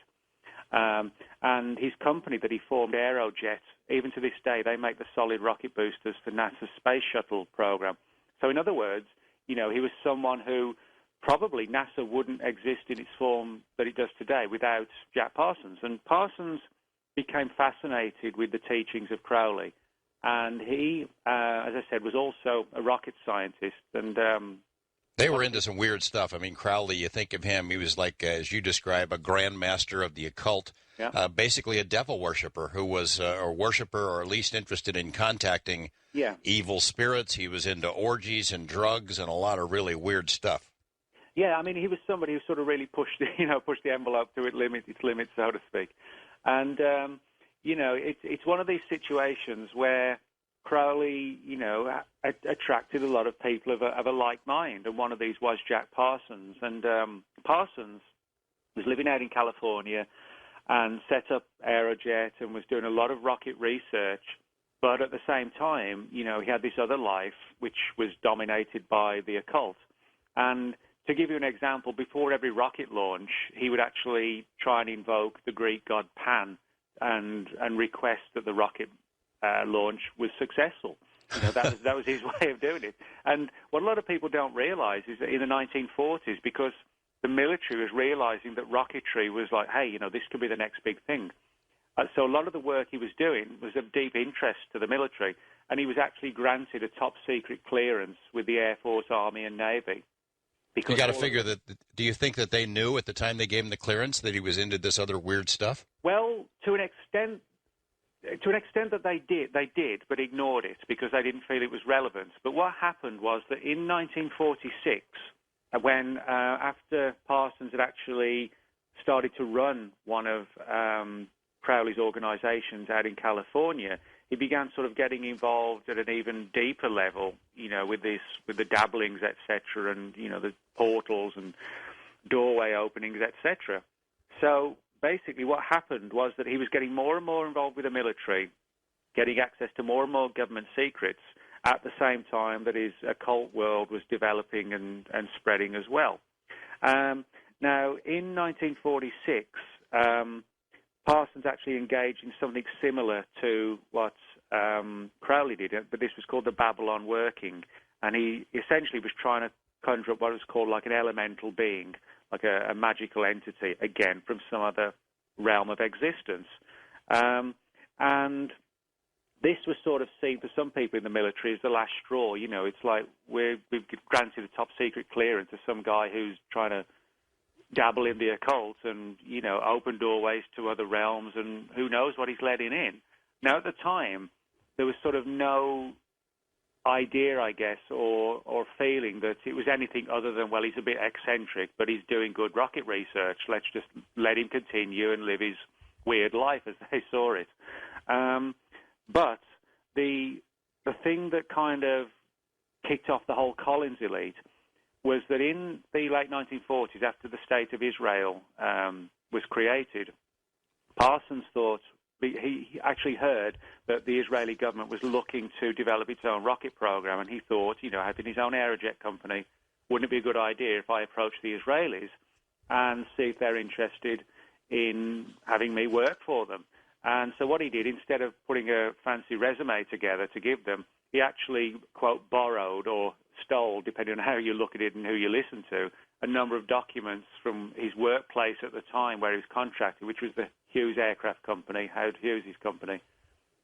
And his company that he formed, Aerojet, even to this day, they make the solid rocket boosters for NASA's space shuttle program. So in other words, he was someone who probably NASA wouldn't exist in its form that it does today without Jack Parsons. And Parsons became fascinated with the teachings of Crowley. And he, as I said, was also a rocket scientist. And they were into some weird stuff. I mean, Crowley, you think of him, he was like, as you describe, a grandmaster of the occult, basically a devil worshiper who was a worshiper or at least interested in contacting evil spirits. He was into orgies and drugs and a lot of really weird stuff. Yeah, I mean, he was somebody who sort of really pushed the envelope to its limits, so to speak. And, it's one of these situations where Crowley, attracted a lot of people of a like mind, and one of these was Jack Parsons. And Parsons was living out in California and set up Aerojet and was doing a lot of rocket research. But at the same time, he had this other life which was dominated by the occult. And to give you an example, before every rocket launch, he would actually try and invoke the Greek god Pan and request that the rocket launch was successful. That was his way of doing it. And what a lot of people don't realize is that in the 1940s, because the military was realizing that rocketry was like, hey, this could be the next big thing. So a lot of the work he was doing was of deep interest to the military, and he was actually granted a top-secret clearance with the Air Force, Army, and Navy. You got to figure that. Do you think that they knew at the time they gave him the clearance that he was into this other weird stuff? Well, to an extent that they did, but ignored it because they didn't feel it was relevant. But what happened was that in 1946, when after Parsons had actually started to run one of Crowley's organizations out in California, he began sort of getting involved at an even deeper level, with the dabblings, etc., and the portals and doorway openings, etc. So basically, what happened was that he was getting more and more involved with the military, getting access to more and more government secrets, at the same time that his occult world was developing and spreading as well. Now, in 1946. Parsons actually engaged in something similar to what Crowley did, but this was called the Babylon working, and he essentially was trying to conjure up what was called like an elemental being, like a magical entity, again, from some other realm of existence. And this was sort of seen for some people in the military as the last straw. It's like we've granted a top-secret clearance to some guy who's trying to dabble in the occult and, open doorways to other realms, and who knows what he's letting in. Now, at the time, there was sort of no idea, I guess, or feeling that it was anything other than, well, he's a bit eccentric, but he's doing good rocket research. Let's just let him continue and live his weird life as they saw it. But the thing that kind of kicked off the whole Collins elite was that in the late 1940s, after the State of Israel was created, Parsons thought, he actually heard that the Israeli government was looking to develop its own rocket program, and he thought, having his own Aerojet company, wouldn't it be a good idea if I approach the Israelis and see if they're interested in having me work for them? And so what he did, instead of putting a fancy resume together to give them, he actually, quote, borrowed or stole, depending on how you look at it and who you listen to, a number of documents from his workplace at the time where he was contracted, which was the Hughes Aircraft Company, Howard Hughes' company,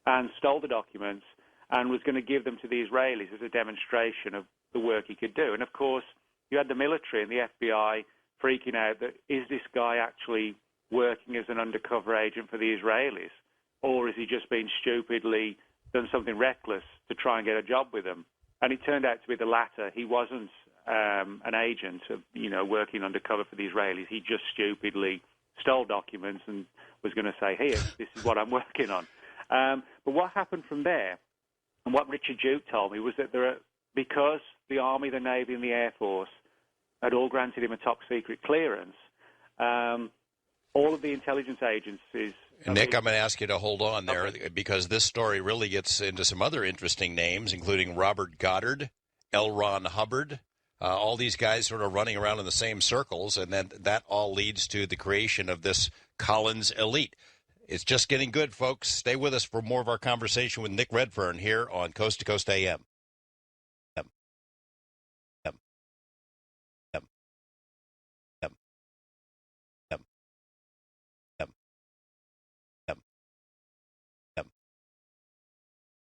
and stole the documents and was going to give them to the Israelis as a demonstration of the work he could do. And, of course, you had the military and the FBI freaking out that, is this guy actually working as an undercover agent for the Israelis, or is he just being stupidly done something reckless to try and get a job with them? And it turned out to be the latter. He wasn't an agent, working undercover for the Israelis. He just stupidly stole documents and was going to say, here, this is what I'm working on. But what happened from there, and what Richard Duke told me, was that because the Army, the Navy, and the Air Force had all granted him a top-secret clearance, all of the intelligence agencies... Nick, I'm going to ask you to hold on there, because this story really gets into some other interesting names, including Robert Goddard, L. Ron Hubbard, all these guys sort of running around in the same circles, and then that all leads to the creation of this Collins elite. It's just getting good, folks. Stay with us for more of our conversation with Nick Redfern here on Coast to Coast AM.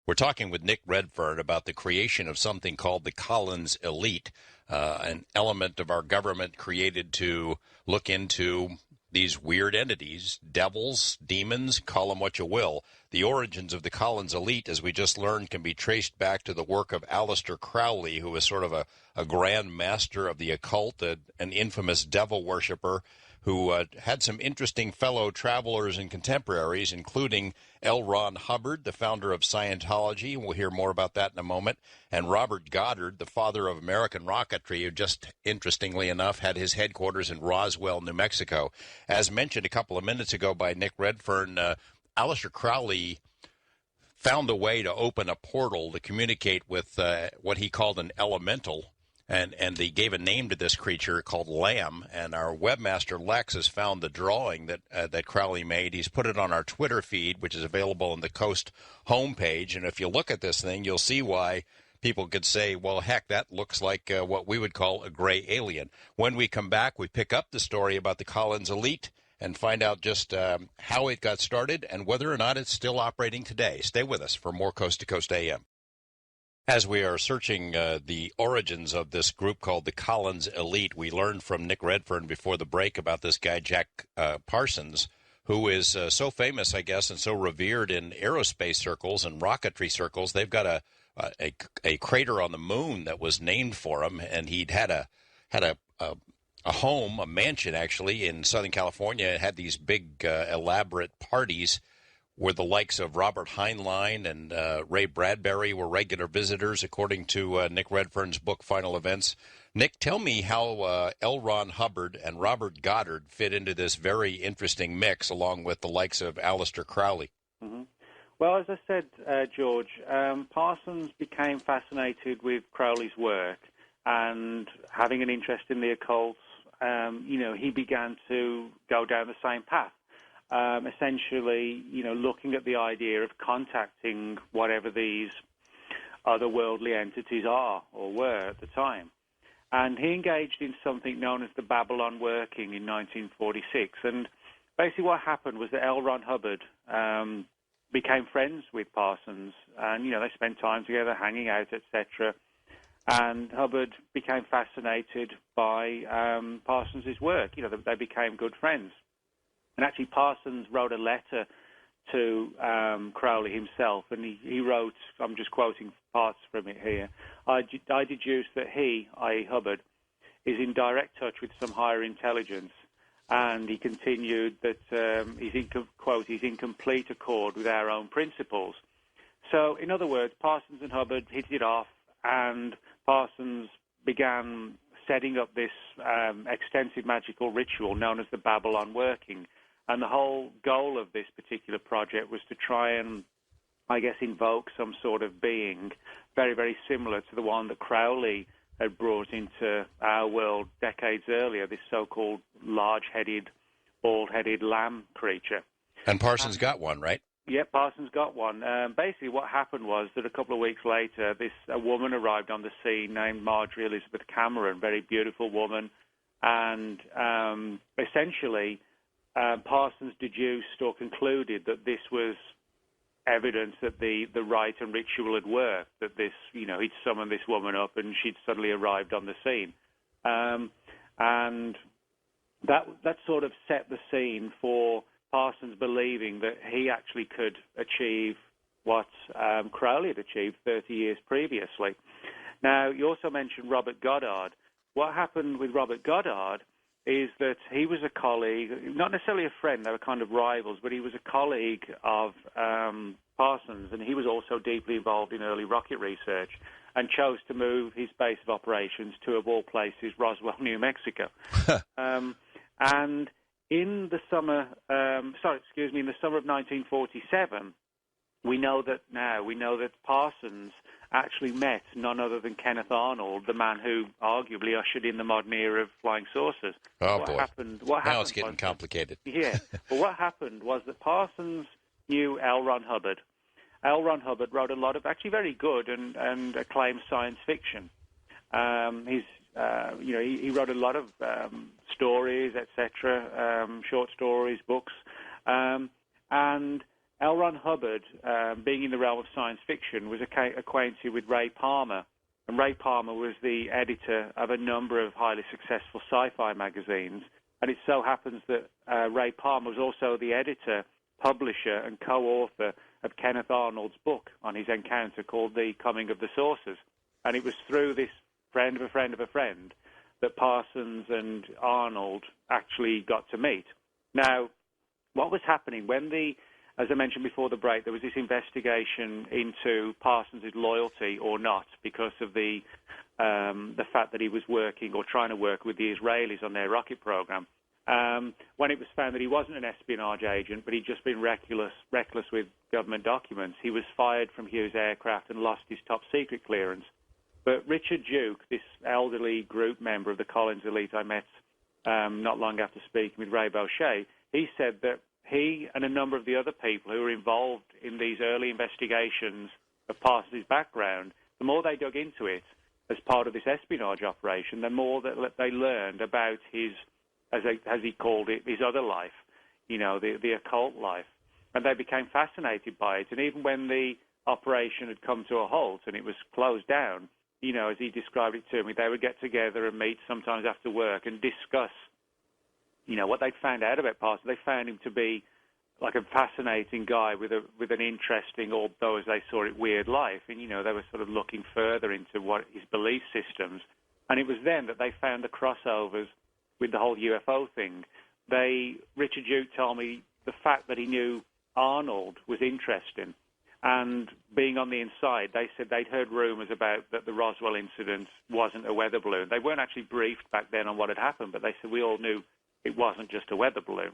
We're talking with Nick Redfern about the creation of something called the Collins Elite, an element of our government created to look into these weird entities, devils, demons, call them what you will. The origins of the Collins Elite, as we just learned, can be traced back to the work of Aleister Crowley, who was sort of a grand master of the occult, an infamous devil worshiper who had some interesting fellow travelers and contemporaries, including L. Ron Hubbard, the founder of Scientology, and we'll hear more about that in a moment, and Robert Goddard, the father of American rocketry, who just, interestingly enough, had his headquarters in Roswell, New Mexico. As mentioned a couple of minutes ago by Nick Redfern, Aleister Crowley found a way to open a portal to communicate with what he called an elemental, and they gave a name to this creature called Lamb. And our webmaster Lex has found the drawing that Crowley made. He's put it on our Twitter feed, which is available on the Coast homepage. And if you look at this thing, you'll see why people could say, well, heck, that looks like what we would call a gray alien. When we come back, we pick up the story about the Collins Elite and find out just how it got started and whether or not it's still operating today. Stay with us for more Coast to Coast AM. As we are searching the origins of this group called the Collins Elite, we learned from Nick Redfern before the break about this guy, Jack Parsons, who is so famous, I guess, and so revered in aerospace circles and rocketry circles. They've got a crater on the moon that was named for him, and he'd had a home, a mansion, actually, in Southern California. It had these big, elaborate parties where the likes of Robert Heinlein and Ray Bradbury were regular visitors, according to Nick Redfern's book, Final Events. Nick, tell me how L. Ron Hubbard and Robert Goddard fit into this very interesting mix, along with the likes of Aleister Crowley. Mm-hmm. Well, as I said, George, Parsons became fascinated with Crowley's work, and having an interest in the occult, he began to go down the same path. Essentially, looking at the idea of contacting whatever these otherworldly entities are or were at the time. And he engaged in something known as the Babylon working in 1946. And basically what happened was that L. Ron Hubbard became friends with Parsons. And, they spent time together, hanging out, etc. And Hubbard became fascinated by Parsons' work. They became good friends. And actually, Parsons wrote a letter to Crowley himself, and he wrote, I'm just quoting parts from it here, I deduce that he, i.e. Hubbard, is in direct touch with some higher intelligence, and he continued that he's in complete accord with our own principles. So, in other words, Parsons and Hubbard hit it off, and Parsons began setting up this extensive magical ritual known as the Babylon working. And the whole goal of this particular project was to try and, I guess, invoke some sort of being very, very similar to the one that Crowley had brought into our world decades earlier, this so-called large-headed, bald-headed lamb creature. And Parsons got one, right? Yeah, Parsons got one. Basically, what happened was that a couple of weeks later, a woman arrived on the scene named Marjorie Elizabeth Cameron, very beautiful woman, and essentially Parsons deduced or concluded that this was evidence that the rite and ritual had worked, that he'd summoned this woman up and she'd suddenly arrived on the scene. And that sort of set the scene for Parsons believing that he actually could achieve what Crowley had achieved 30 years previously. Now, you also mentioned Robert Goddard. What happened with Robert Goddard is that he was a colleague, not necessarily a friend, they were kind of rivals, but he was a colleague of Parsons, and he was also deeply involved in early rocket research and chose to move his base of operations to, of all places, Roswell, New Mexico. And in the summer, in the summer of 1947, we know that Parsons actually met none other than Kenneth Arnold, the man who arguably ushered in the modern era of flying saucers. Oh, what boy. Happened, now it's getting complicated. Yeah. Well, what happened was that Parsons knew L. Ron Hubbard. L. Ron Hubbard wrote a lot of actually very good and acclaimed science fiction. He wrote a lot of stories, etc., short stories, books, and L. Ron Hubbard, being in the realm of science fiction, was acquainted with Ray Palmer, and Ray Palmer was the editor of a number of highly successful sci-fi magazines, and it so happens that Ray Palmer was also the editor, publisher, and co-author of Kenneth Arnold's book on his encounter called The Coming of the Saucers, and it was through this friend of a friend of a friend that Parsons and Arnold actually got to meet. Now, what was happening as I mentioned before the break, there was this investigation into Parsons' loyalty or not because of the fact that he was working or trying to work with the Israelis on their rocket program. When it was found that he wasn't an espionage agent, but he'd just been reckless with government documents, he was fired from Hughes Aircraft and lost his top secret clearance. But Richard Duke, this elderly group member of the Collins elite I met not long after speaking with Ray Boucher, he said that he and a number of the other people who were involved in these early investigations of Parsons' background, the more they dug into it as part of this espionage operation, the more that they learned about his, as he called it, his other life, the occult life. And they became fascinated by it. And even when the operation had come to a halt and it was closed down, as he described it to me, they would get together and meet sometimes after work and discuss, what they'd found out about Parsons. They found him to be like a fascinating guy with an interesting, although as they saw it, weird life. And, they were sort of looking further into what his belief systems. And it was then that they found the crossovers with the whole UFO thing. Richard Duke told me the fact that he knew Arnold was interesting. And being on the inside, they said they'd heard rumors about that the Roswell incident wasn't a weather balloon. They weren't actually briefed back then on what had happened, but they said we all knew it wasn't just a weather balloon.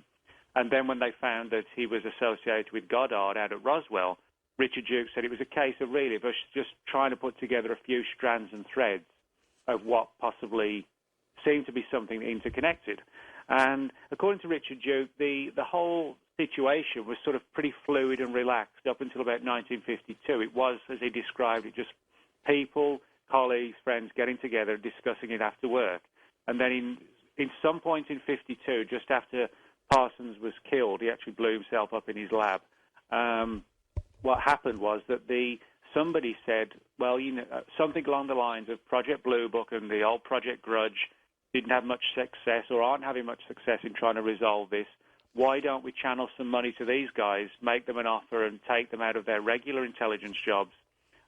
And then when they found that he was associated with Goddard out at Roswell, Richard Duke said it was a case of really of us just trying to put together a few strands and threads of what possibly seemed to be something interconnected. And according to Richard Duke, the whole situation was sort of pretty fluid and relaxed up until about 1952. It was, as he described it, just people, colleagues, friends getting together, discussing it after work. And then in some point in 52, just after Parsons was killed, he actually blew himself up in his lab. What happened was that somebody said, well, something along the lines of Project Blue Book and the old Project Grudge didn't have much success or aren't having much success in trying to resolve this. Why don't we channel some money to these guys, make them an offer and take them out of their regular intelligence jobs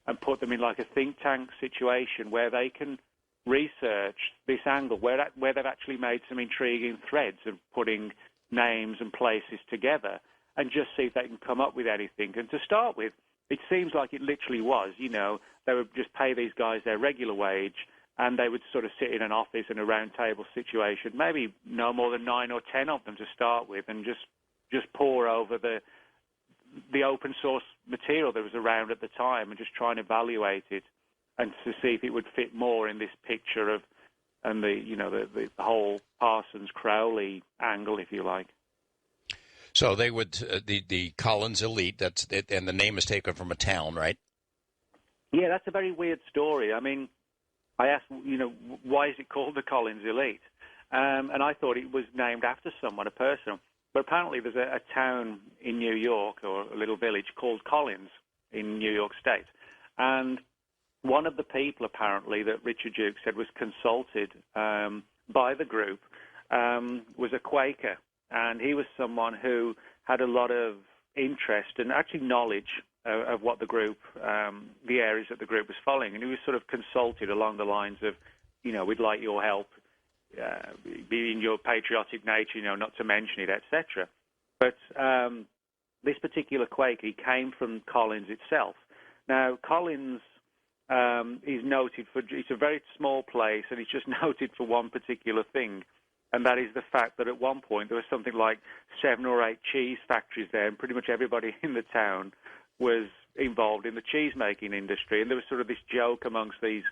and put them in like a think tank situation where they can research this angle, where they've actually made some intriguing threads of putting names and places together and just see if they can come up with anything. And to start with, it seems like it literally was, they would just pay these guys their regular wage and they would sort of sit in an office in a round table situation, maybe no more than 9 or 10 of them to start with, and just pore over the open source material that was around at the time and just try and evaluate it and to see if it would fit more in this picture of the whole Parsons-Crowley angle, if you like. So they would the Collins elite. That's it, and the name is taken from a town, right? Yeah, that's a very weird story. I mean, I asked, why is it called the Collins elite? And I thought it was named after someone, a person. But apparently, there's a town in New York or a little village called Collins in New York State, and one of the people, apparently, that Richard Duke said was consulted by the group was a Quaker, and he was someone who had a lot of interest and actually knowledge of what the group, the areas that the group was following, and he was sort of consulted along the lines of, we'd like your help, being your patriotic nature, not to mention it, etc. But this particular Quaker, he came from Collins itself. Now, Collins is noted for, it's a very small place, and it's just noted for one particular thing, and that is the fact that at one point there was something like 7 or 8 cheese factories there, and pretty much everybody in the town was involved in the cheese-making industry. And there was sort of this joke amongst these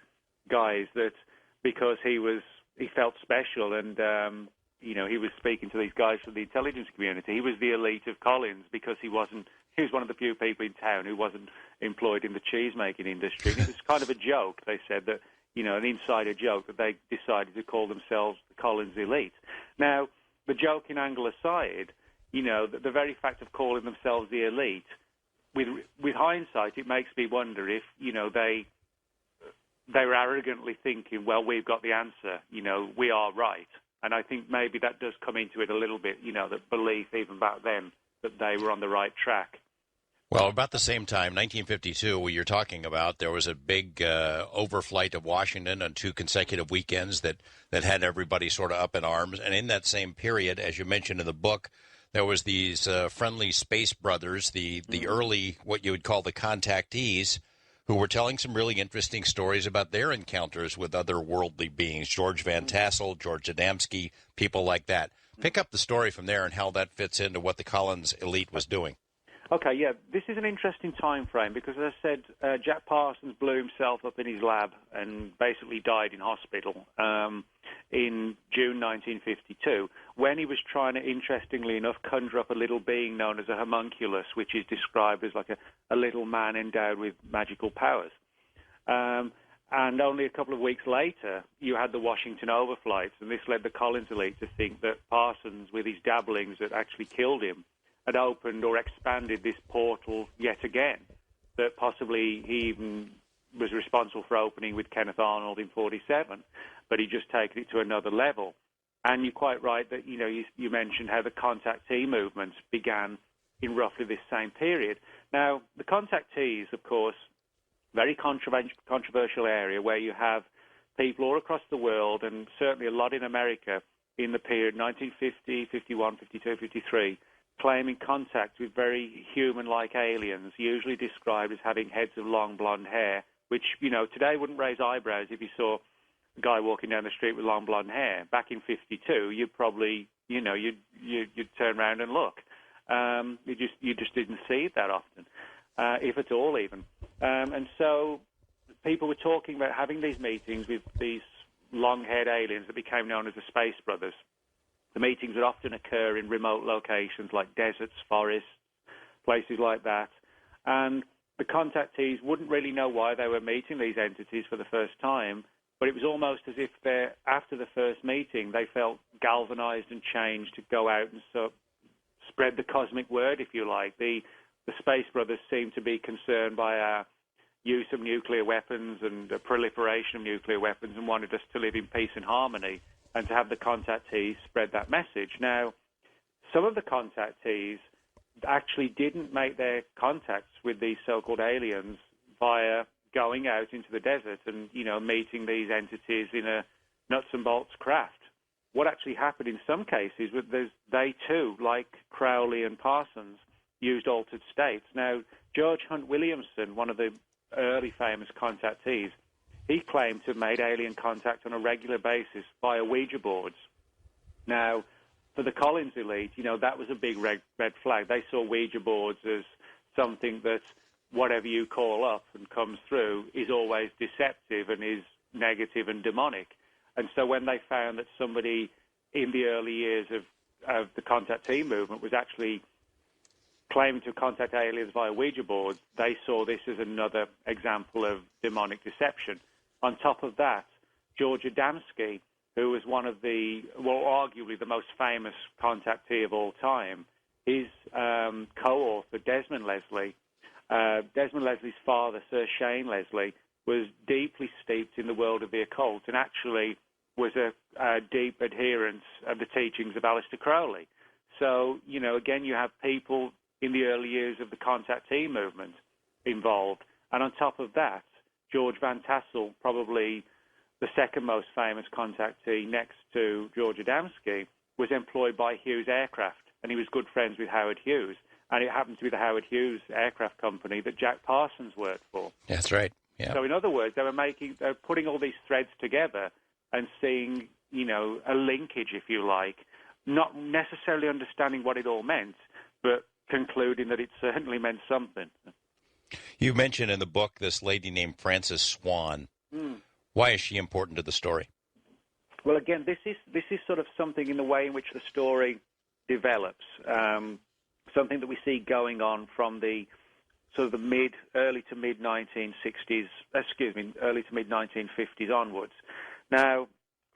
guys that because he felt special and, he was speaking to these guys from the intelligence community, he was the elite of Collins because he was one of the few people in town who wasn't employed in the cheese-making industry. And it was kind of a joke, they said, that, an insider joke, that they decided to call themselves the Collins elite. Now, the joking angle aside, the very fact of calling themselves the elite, with hindsight, it makes me wonder if, they were arrogantly thinking, well, we've got the answer, we are right. And I think maybe that does come into it a little bit, that belief even back then that they were on the right track. Well, about the same time, 1952, what you're talking about, there was a big overflight of Washington on 2 consecutive weekends that had everybody sort of up in arms. And in that same period, as you mentioned in the book, there was these friendly space brothers, the early, what you would call the contactees, who were telling some really interesting stories about their encounters with other worldly beings, George Van Tassel, George Adamski, people like that. Pick up the story from there and how that fits into what the Collins elite was doing. Okay, yeah, this is an interesting time frame because, as I said, Jack Parsons blew himself up in his lab and basically died in hospital in June 1952 when he was trying to, interestingly enough, conjure up a little being known as a homunculus, which is described as like a little man endowed with magical powers. And only a couple of weeks later, you had the Washington overflights, and this led the Collins elite to think that Parsons, with his dabblings that actually killed him, had opened or expanded this portal yet again, that possibly he even was responsible for opening with Kenneth Arnold in 47, but he just taken it to another level. And you're quite right that, you mentioned how the contactee movements began in roughly this same period. Now, the contactees, of course, very controversial area where you have people all across the world, and certainly a lot in America in the period 1950, 51, 52, 53, claiming contact with very human-like aliens, usually described as having heads of long blonde hair, which, today wouldn't raise eyebrows if you saw a guy walking down the street with long blonde hair. Back in 52, you'd probably, you'd turn around and look. You just didn't see it that often, if at all even. And so people were talking about having these meetings with these long-haired aliens that became known as the Space Brothers. The meetings would often occur in remote locations like deserts, forests, places like that. And the contactees wouldn't really know why they were meeting these entities for the first time, but it was almost as if after the first meeting, they felt galvanized and changed to go out and spread the cosmic word, if you like. The Space Brothers seemed to be concerned by our use of nuclear weapons and the proliferation of nuclear weapons and wanted us to live in peace and harmony, and to have the contactees spread that message. Now, some of the contactees actually didn't make their contacts with these so-called aliens via going out into the desert and, meeting these entities in a nuts and bolts craft. What actually happened in some cases was they too, like Crowley and Parsons, used altered states. Now, George Hunt Williamson, one of the early famous contactees, he claimed to have made alien contact on a regular basis via Ouija boards. Now, for the Collins elite, that was a big red flag. They saw Ouija boards as something that whatever you call up and comes through is always deceptive and is negative and demonic. And so when they found that somebody in the early years of the contactee movement was actually claiming to contact aliens via Ouija boards, they saw this as another example of demonic deception. On top of that, George Adamski, who was one of arguably the most famous contactee of all time, his co-author, Desmond Leslie's father, Sir Shane Leslie, was deeply steeped in the world of the occult and actually was a deep adherent of the teachings of Aleister Crowley. So, again, you have people in the early years of the contactee movement involved. And on top of that, George Van Tassel, probably the second most famous contactee next to George Adamski, was employed by Hughes Aircraft, and he was good friends with Howard Hughes. And it happened to be the Howard Hughes aircraft company that Jack Parsons worked for. That's right. Yeah. So in other words, they were putting all these threads together and seeing, a linkage, if you like, not necessarily understanding what it all meant, but concluding that it certainly meant something. You mentioned in the book this lady named Frances Swan. Mm. Why is she important to the story? Well, again, this is sort of something in the way in which the story develops, something that we see going on from the sort of the early to mid 1960s, early to mid 1950s onwards. Now,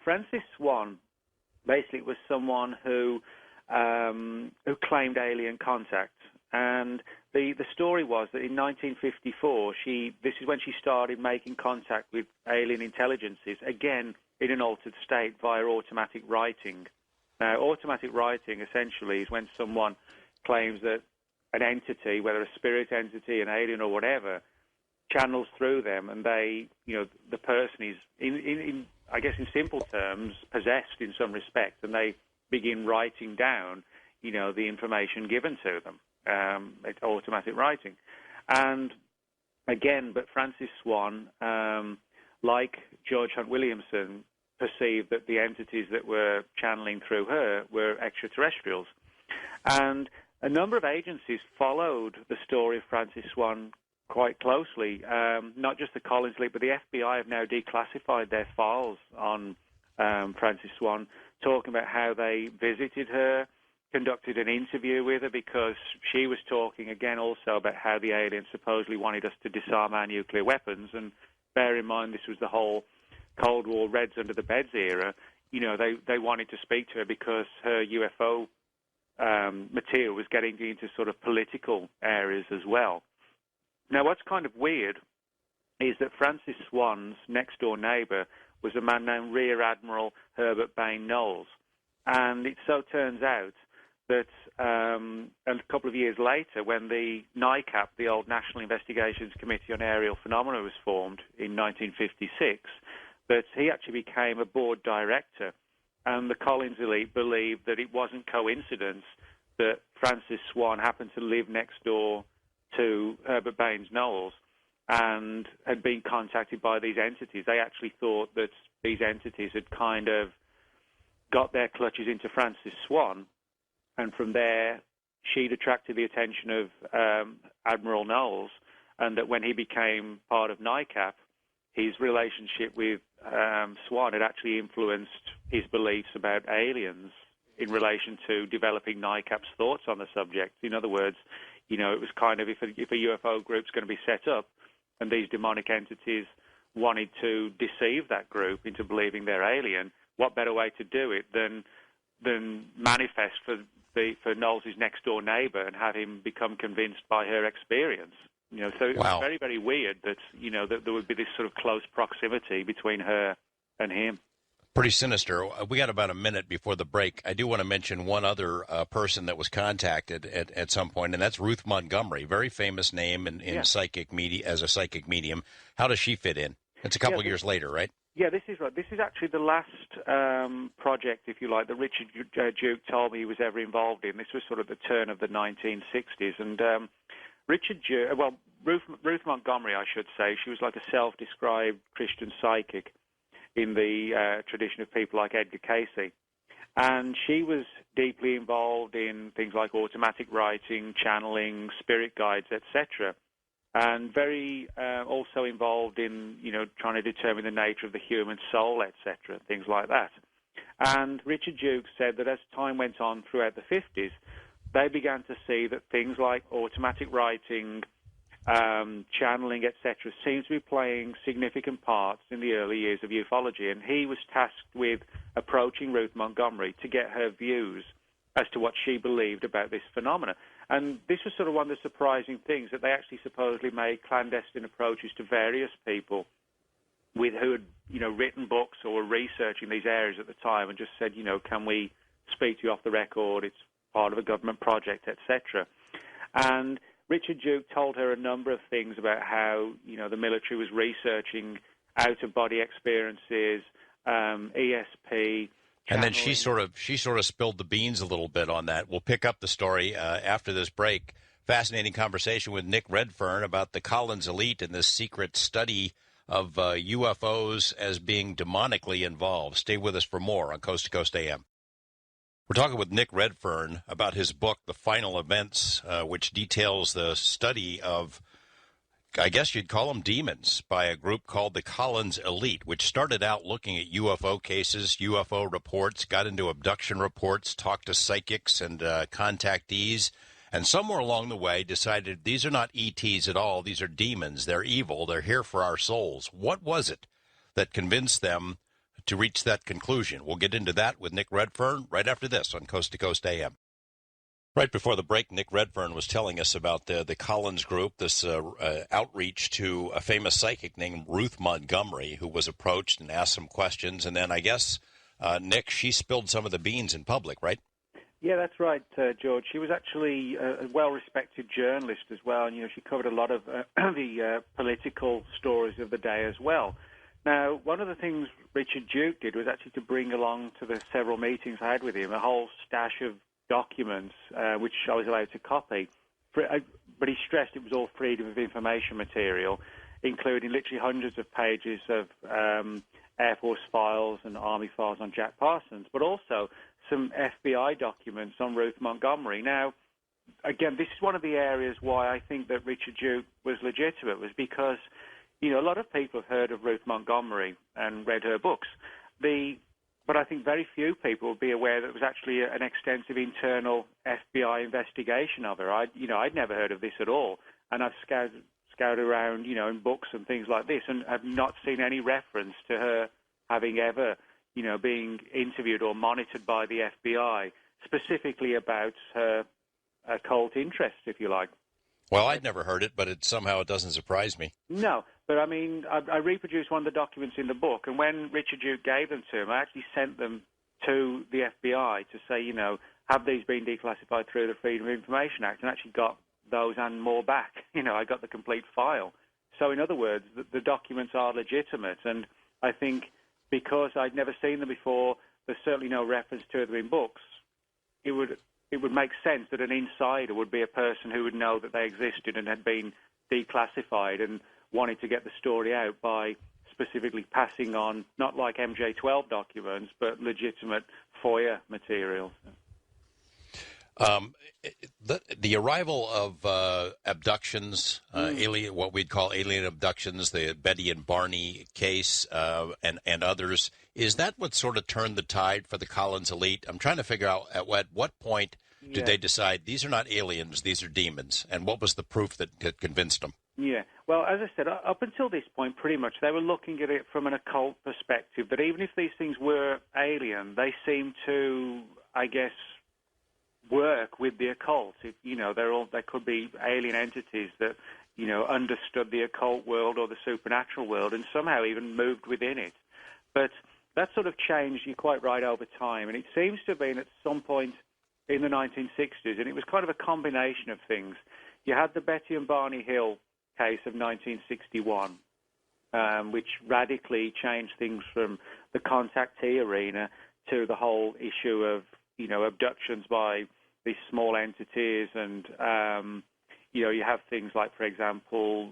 Frances Swan basically was someone who claimed alien contact, and the story was that in 1954, this is when she started making contact with alien intelligences, again in an altered state via automatic writing. Now, automatic writing essentially is when someone claims that an entity, whether a spirit entity, an alien, or whatever, channels through them, and they, the person is, I guess in simple terms, possessed in some respect, and they begin writing down, the information given to them. It's automatic writing. And again, but Frances Swan, like George Hunt Williamson, perceived that the entities that were channeling through her were extraterrestrials. And a number of agencies followed the story of Frances Swan quite closely, not just the Collins League, but the FBI have now declassified their files on Frances Swan, talking about how they visited her, conducted an interview with her, because she was talking again also about how the aliens supposedly wanted us to disarm our nuclear weapons. And bear in mind, this was the whole Cold War Reds under the beds era. They wanted to speak to her because her UFO material was getting into sort of political areas as well. Now, what's kind of weird is that Frances Swan's next-door neighbour was a man named Rear Admiral Herbert Bain Knowles. And it so turns out that a couple of years later, when the NICAP, the old National Investigations Committee on Aerial Phenomena, was formed in 1956, that he actually became a board director. And the Collins elite believed that it wasn't coincidence that Frances Swan happened to live next door to Herbert Bain Knowles and had been contacted by these entities. They actually thought that these entities had kind of got their clutches into Frances Swan, and from there she'd attracted the attention of Admiral Knowles, and that when he became part of NICAP, his relationship with Swan had actually influenced his beliefs about aliens in relation to developing NICAP's thoughts on the subject. In other words, it was kind of, if a UFO group's going to be set up and these demonic entities wanted to deceive that group into believing they're alien, what better way to do it than manifest for Knowles' next-door neighbor and have him become convinced by her experience. So it was very, very weird that, that there would be this sort of close proximity between her and him. Pretty sinister. We got about a minute before the break. I do want to mention one other person that was contacted at some point, and that's Ruth Montgomery, very famous name in psychic media as a psychic medium. How does she fit in? It's a couple of years later, right? Yeah, this is right. This is actually the last project, if you like, that Richard Duke told me he was ever involved in. This was sort of the turn of the 1960s, and Ruth Montgomery, I should say, she was like a self-described Christian psychic in the tradition of people like Edgar Cayce. And she was deeply involved in things like automatic writing, channeling, spirit guides, etc. And very also involved in, trying to determine the nature of the human soul, etc., things like that. And Richard Duke said that as time went on throughout the 50s, they began to see that things like automatic writing, channeling, etc., seems to be playing significant parts in the early years of ufology. And he was tasked with approaching Ruth Montgomery to get her views as to what she believed about this phenomena. And this was sort of one of the surprising things, that they actually supposedly made clandestine approaches to various people who had, written books or were researching these areas at the time, and just said, can we speak to you off the record? It's part of a government project, etc. And Richard Duke told her a number of things about how, the military was researching out-of-body experiences, ESP. And then she sort of spilled the beans a little bit on that. We'll pick up the story after this break. Fascinating conversation with Nick Redfern about the Collins elite and this secret study of UFOs as being demonically involved. Stay with us for more on Coast to Coast AM. We're talking with Nick Redfern about his book, The Final Events, which details the study of I guess you'd call them demons, by a group called the Collins Elite, which started out looking at UFO cases, UFO reports, got into abduction reports, talked to psychics and contactees, and somewhere along the way decided these are not ETs at all. These are demons. They're evil. They're here for our souls. What was it that convinced them to reach that conclusion? We'll get into that with Nick Redfern right after this on Coast to Coast AM. Right before the break, Nick Redfern was telling us about the Collins Group, this outreach to a famous psychic named Ruth Montgomery, who was approached and asked some questions. And then I guess, Nick, she spilled some of the beans in public, right? Yeah, that's right, George. She was actually a well-respected journalist as well, and she covered a lot of the political stories of the day as well. Now, one of the things Richard Duke did was actually to bring along to the several meetings I had with him a whole stash of documents, which I was allowed to copy. But he stressed it was all freedom of information material, including literally hundreds of pages of Air Force files and Army files on Jack Parsons, but also some FBI documents on Ruth Montgomery. Now, again, this is one of the areas why I think that Richard Duke was legitimate, was because, a lot of people have heard of Ruth Montgomery and read her books. But I think very few people would be aware that it was actually an extensive internal FBI investigation of her. I'd never heard of this at all, and I've scoured around, in books and things like this, and have not seen any reference to her having ever, being interviewed or monitored by the FBI, specifically about her occult interests, if you like. Well, I'd never heard it, but it doesn't surprise me. No, but I reproduced one of the documents in the book, and when Richard Duke gave them to him, I actually sent them to the FBI to say, have these been declassified through the Freedom of Information Act, and actually got those and more back. I got the complete file. So in other words, the documents are legitimate, and I think because I'd never seen them before, there's certainly no reference to them in books, it would make sense that an insider would be a person who would know that they existed and had been declassified and wanted to get the story out by specifically passing on, not like MJ-12 documents, but legitimate FOIA material. The arrival of abductions, alien, what we'd call alien abductions, the Betty and Barney case, and others, is that what sort of turned the tide for the Collins Elite? I'm trying to figure out at what point did they decide these are not aliens, these are demons, and what was the proof that convinced them? Yeah, well, as I said, up until this point, pretty much, they were looking at it from an occult perspective, that even if these things were alien, they seemed to, I guess, work with the occult. There could be alien entities that, understood the occult world or the supernatural world and somehow even moved within it. But that sort of changed, you're quite right, over time, and it seems to have been at some point in the 1960s, and it was kind of a combination of things. You had the Betty and Barney Hill case of 1961, which radically changed things from the contactee arena to the whole issue of, abductions by these small entities. And, you have things like, for example,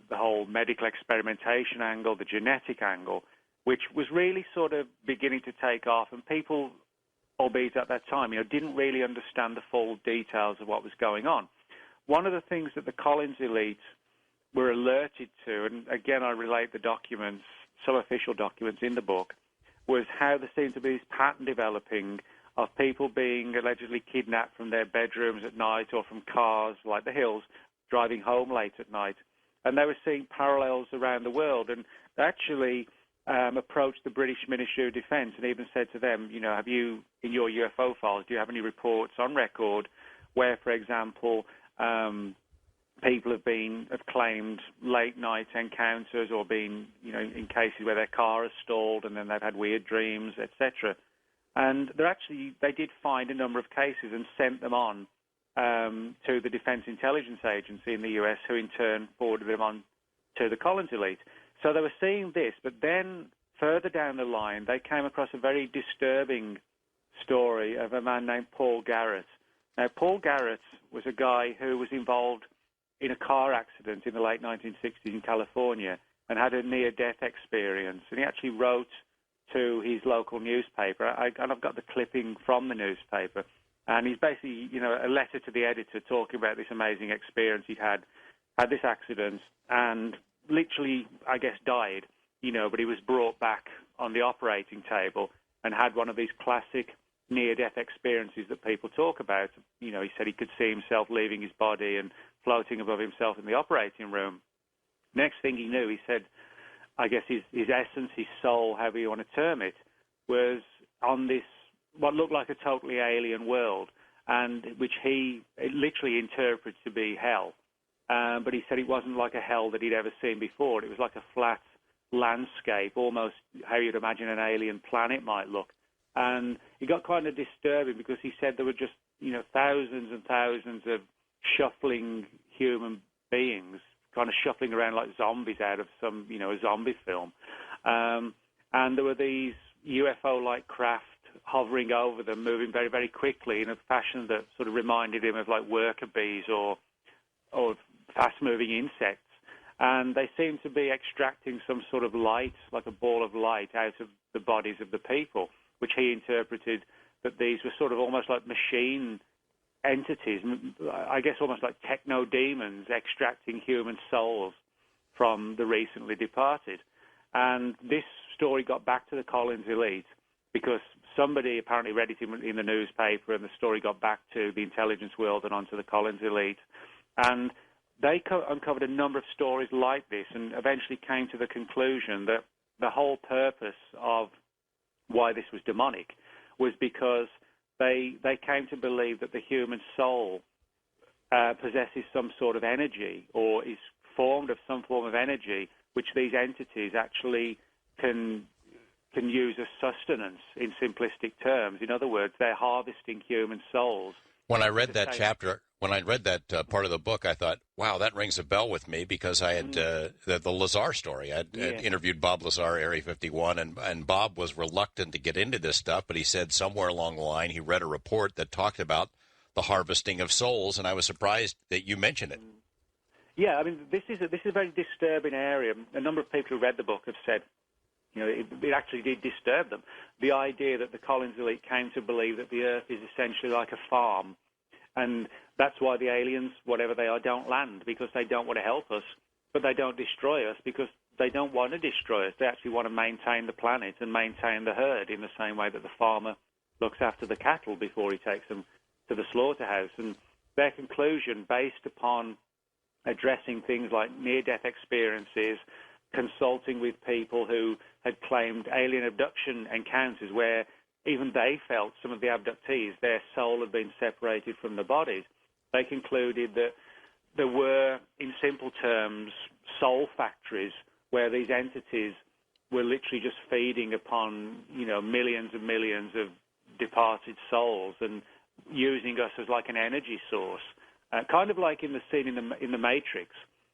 the whole medical experimentation angle, the genetic angle, which was really sort of beginning to take off. And people, albeit at that time, didn't really understand the full details of what was going on. One of the things that the Collins Elite were alerted to, and again I relate the documents, some official documents in the book, was how there seemed to be this pattern developing of people being allegedly kidnapped from their bedrooms at night or from cars like the Hills, driving home late at night. And they were seeing parallels around the world, and they actually approached the British Ministry of Defence and even said to them, have you, in your UFO files, do you have any reports on record where, for example, people have claimed late-night encounters or been, in cases where their car has stalled and then they've had weird dreams, etc. And they did find a number of cases and sent them on to the Defense Intelligence Agency in the US, who in turn forwarded them on to the Collins Elite. So they were seeing this, but then further down the line, they came across a very disturbing story of a man named Paul Garrett. Now, Paul Garrett was a guy who was involved in a car accident in the late 1960s in California and had a near-death experience. And he actually wrote to his local newspaper, and I've got the clipping from the newspaper, and he's basically, a letter to the editor talking about this amazing experience he'd had, had this accident and literally, I guess, died, but he was brought back on the operating table and had one of these classic near-death experiences that people talk about. He said he could see himself leaving his body and floating above himself in the operating room. Next thing he knew, he said, I guess his essence, his soul, however you want to term it, was on this, what looked like a totally alien world, and which he literally interpreted to be hell. But he said it wasn't like a hell that he'd ever seen before. It was like a flat landscape, almost how you'd imagine an alien planet might look. And it got kind of disturbing because he said there were just, thousands and thousands of shuffling human beings, kind of shuffling around like zombies out of some, a zombie film. And there were these UFO-like craft hovering over them, moving very, very quickly in a fashion that sort of reminded him of like worker bees or fast-moving insects. And they seemed to be extracting some sort of light, like a ball of light, out of the bodies of the people, which he interpreted that these were sort of almost like machine entities, I guess almost like techno-demons extracting human souls from the recently departed. And this story got back to the Collins elite because somebody apparently read it in the newspaper, and the story got back to the intelligence world and onto the Collins elite. And they uncovered a number of stories like this and eventually came to the conclusion that the whole purpose of why this was demonic was because they came to believe that the human soul possesses some sort of energy or is formed of some form of energy which these entities actually can use as sustenance in simplistic terms. In other words, they're harvesting human souls. When I read that chapter, when I read that part of the book, I thought, wow, that rings a bell with me because I had the Lazar story. I'd interviewed Bob Lazar, Area 51, and Bob was reluctant to get into this stuff, but he said somewhere along the line he read a report that talked about the harvesting of souls, and I was surprised that you mentioned it. Yeah, I mean, this is a very disturbing area. A number of people who read the book have said, it actually did disturb them. The idea that the Collins elite came to believe that the Earth is essentially like a farm, and that's why the aliens, whatever they are, don't land, because they don't want to help us, but they don't destroy us because they don't want to destroy us. They actually want to maintain the planet and maintain the herd in the same way that the farmer looks after the cattle before he takes them to the slaughterhouse. And their conclusion, based upon addressing things like near-death experiences, consulting with people who had claimed alien abduction encounters where even they felt, some of the abductees, their soul had been separated from the bodies. They concluded that there were, in simple terms, soul factories where these entities were literally just feeding upon, millions and millions of departed souls and using us as like an energy source. Kind of like in the scene in the Matrix,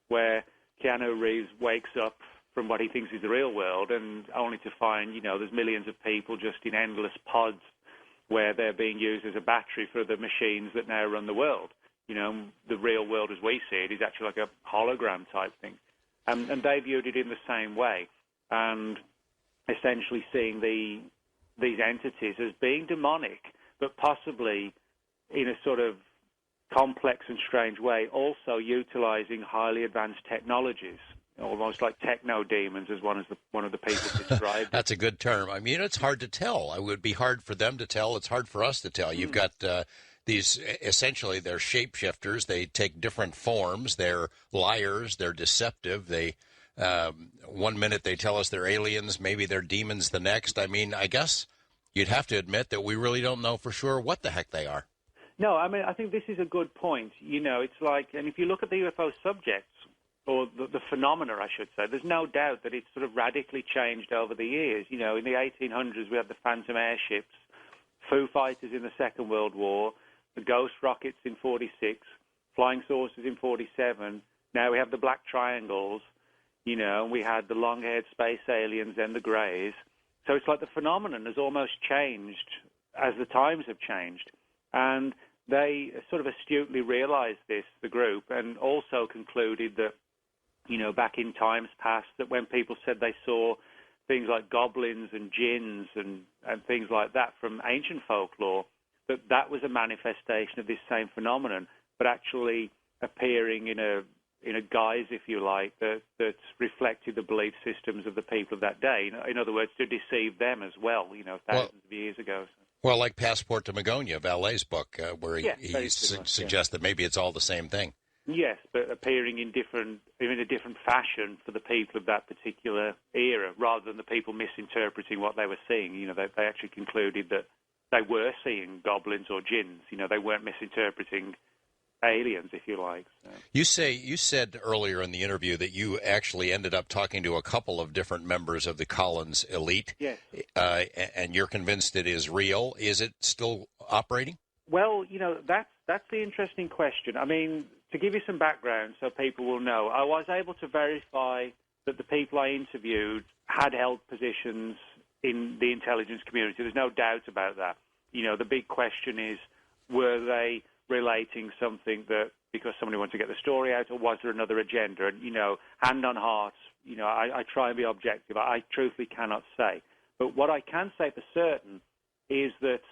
where Keanu Reeves wakes up from what he thinks is the real world, and only to find, there's millions of people just in endless pods where they're being used as a battery for the machines that now run the world. The real world as we see it is actually like a hologram type thing. And they viewed it in the same way, and essentially seeing these entities as being demonic, but possibly in a sort of complex and strange way, also utilizing highly advanced technologies, almost like techno-demons, as one of the people described. That's a good term. I mean, it's hard to tell. It would be hard for them to tell. It's hard for us to tell. You've got these, essentially, they're shapeshifters. They take different forms. They're liars. They're deceptive. They, one minute they tell us they're aliens. Maybe they're demons the next. I mean, I guess you'd have to admit that we really don't know for sure what the heck they are. No, I mean, I think this is a good point. It's like, and if you look at the UFO subjects, or the phenomena, I should say, there's no doubt that it's sort of radically changed over the years. In the 1800s, we had the Phantom airships, Foo Fighters in the Second World War, the Ghost rockets in 46, flying saucers in 47. Now we have the Black Triangles, and we had the long-haired space aliens and the Greys. So it's like the phenomenon has almost changed as the times have changed. And they sort of astutely realized this, the group, and also concluded that, back in times past, that when people said they saw things like goblins and jinns and things like that from ancient folklore, that was a manifestation of this same phenomenon, but actually appearing in in a guise, if you like, that reflected the belief systems of the people of that day. In other words, to deceive them as well, thousands of years ago. Well, like Passport to Magonia, Vallet's book, where he suggests that maybe it's all the same thing. Yes, but appearing in a different fashion for the people of that particular era, rather than the people misinterpreting what they were seeing. They actually concluded that they were seeing goblins or jinns. They weren't misinterpreting aliens, if you like. So. You said earlier in the interview that you actually ended up talking to a couple of different members of the Collins elite. Yes. And you're convinced it is real. Is it still operating? Well, that's the interesting question. I mean, to give you some background so people will know, I was able to verify that the people I interviewed had held positions in the intelligence community. There's no doubt about that. The big question is, were they relating something that because somebody wanted to get the story out, or was there another agenda? And, hand on heart, I try and be objective. I truthfully cannot say. But what I can say for certain is that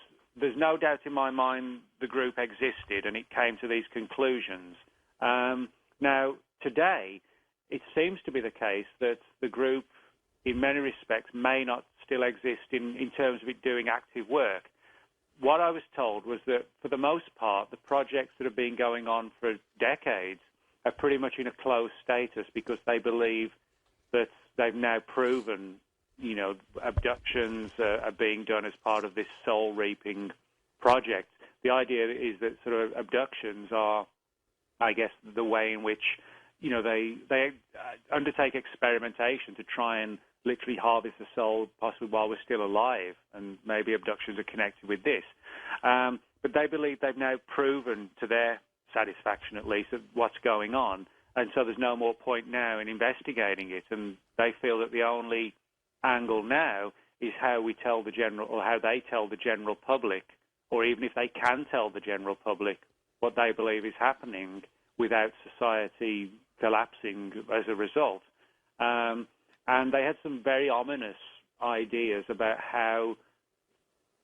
there's no doubt in my mind the group existed and it came to these conclusions. Now, today, it seems to be the case that the group, in many respects, may not still exist in terms of it doing active work. What I was told was that, for the most part, the projects that have been going on for decades are pretty much in a closed status because they believe that they've now proven, abductions are being done as part of this soul-reaping project. The idea is that sort of abductions are, I guess, the way in which, they undertake experimentation to try and literally harvest the soul, possibly while we're still alive, and maybe abductions are connected with this. But they believe they've now proven, to their satisfaction at least, what's going on, and so there's no more point now in investigating it, and they feel that the only angle now is how we tell the general, or how they tell the general public, or even if they can tell the general public what they believe is happening without society collapsing as a result. And they had some very ominous ideas about how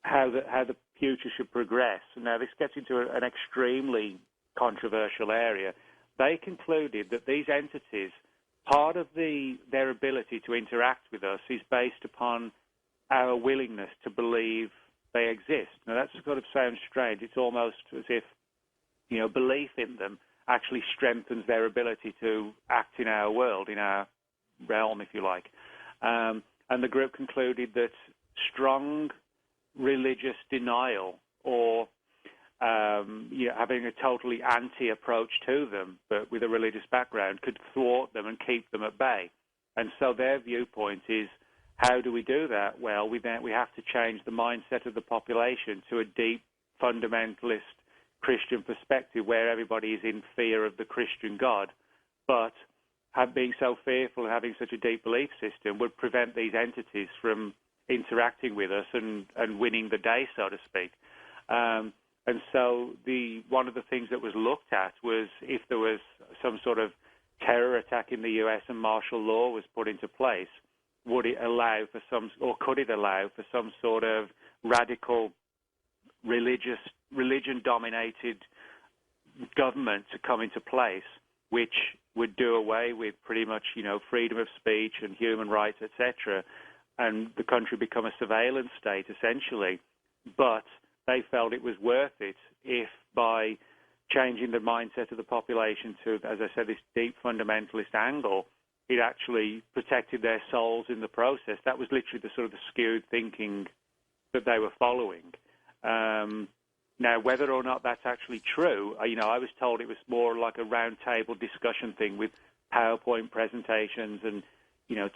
the future should progress. Now, this gets into an extremely controversial area. They concluded that these entities, part of their ability to interact with us is based upon our willingness to believe they exist. Now, that sort of sounds strange. It's almost as if, belief in them actually strengthens their ability to act in our world, in our realm, if you like. And the group concluded that strong religious denial or having a totally anti-approach to them, but with a religious background, could thwart them and keep them at bay. And so their viewpoint is, how do we do that? Well, we have to change the mindset of the population to a deep fundamentalist Christian perspective where everybody is in fear of the Christian God, but being so fearful and having such a deep belief system would prevent these entities from interacting with us and winning the day, so to speak. And so one of the things that was looked at was if there was some sort of terror attack in the U.S. and martial law was put into place, would it allow for could it allow for some sort of radical religion-dominated government to come into place, which would do away with pretty much, freedom of speech and human rights, etc., and the country become a surveillance state, essentially. But they felt it was worth it if, by changing the mindset of the population to, as I said, this deep fundamentalist angle, it actually protected their souls in the process. That was literally the sort of the skewed thinking that they were following. Now, whether or not that's actually true, I was told it was more like a round-table discussion thing with PowerPoint presentations and,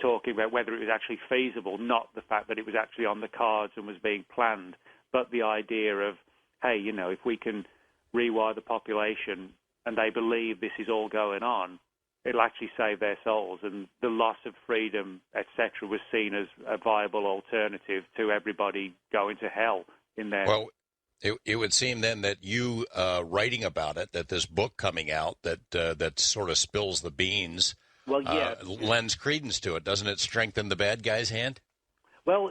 talking about whether it was actually feasible, not the fact that it was actually on the cards and was being planned, but the idea of, hey, if we can rewire the population and they believe this is all going on, it'll actually save their souls, and the loss of freedom, etc., was seen as a viable alternative to everybody going to hell in their... Well, it would seem then that you writing about it, that this book coming out that sort of spills the beans, lends credence to it. Doesn't it strengthen the bad guy's hand? Well,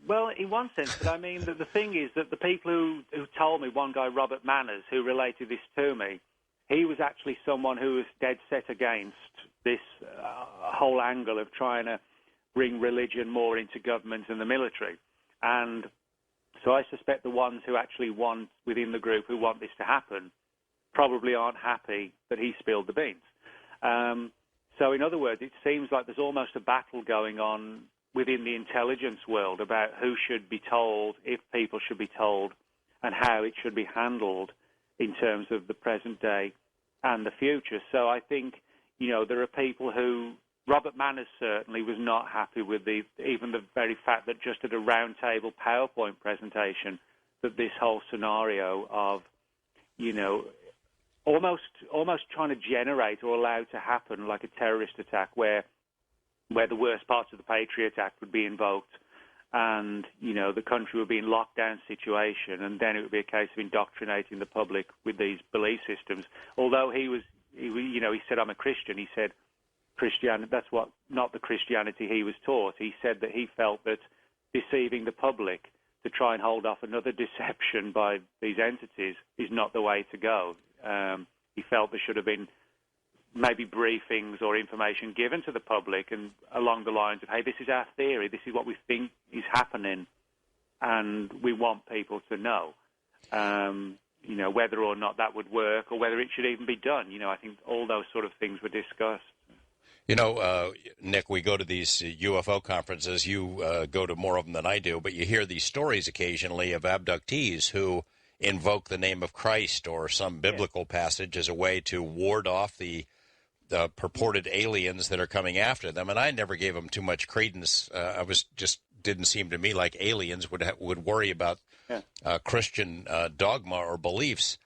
well, in one sense, but I mean, the thing is that the people who told me, one guy, Robert Manners, who related this to me, he was actually someone who was dead set against this whole angle of trying to bring religion more into government and the military. And so I suspect the ones who actually want, within the group, who want this to happen, probably aren't happy that he spilled the beans. So in other words, it seems like there's almost a battle going on within the intelligence world about who should be told, if people should be told, and how it should be handled in terms of the present day and the future. So I think, there are people who, Robert Manners certainly was not happy with even the very fact that just at a roundtable PowerPoint presentation, that this whole scenario of, almost trying to generate or allow to happen like a terrorist attack where the worst parts of the Patriot Act would be invoked and, the country would be in lockdown situation, and then it would be a case of indoctrinating the public with these belief systems. Although he said, I'm a Christian, he said, Christianity, that's not the Christianity he was taught. He said that he felt that deceiving the public to try and hold off another deception by these entities is not the way to go. He felt there should have been maybe briefings or information given to the public and along the lines of, hey, this is our theory, this is what we think is happening, and we want people to know, whether or not that would work or whether it should even be done. I think all those sort of things were discussed. Nick, we go to these UFO conferences. You go to more of them than I do, but you hear these stories occasionally of abductees who invoke the name of Christ or some biblical passage as a way to ward off the purported aliens that are coming after them. And I never gave them too much credence. Didn't seem to me like aliens would worry about Christian dogma or beliefs.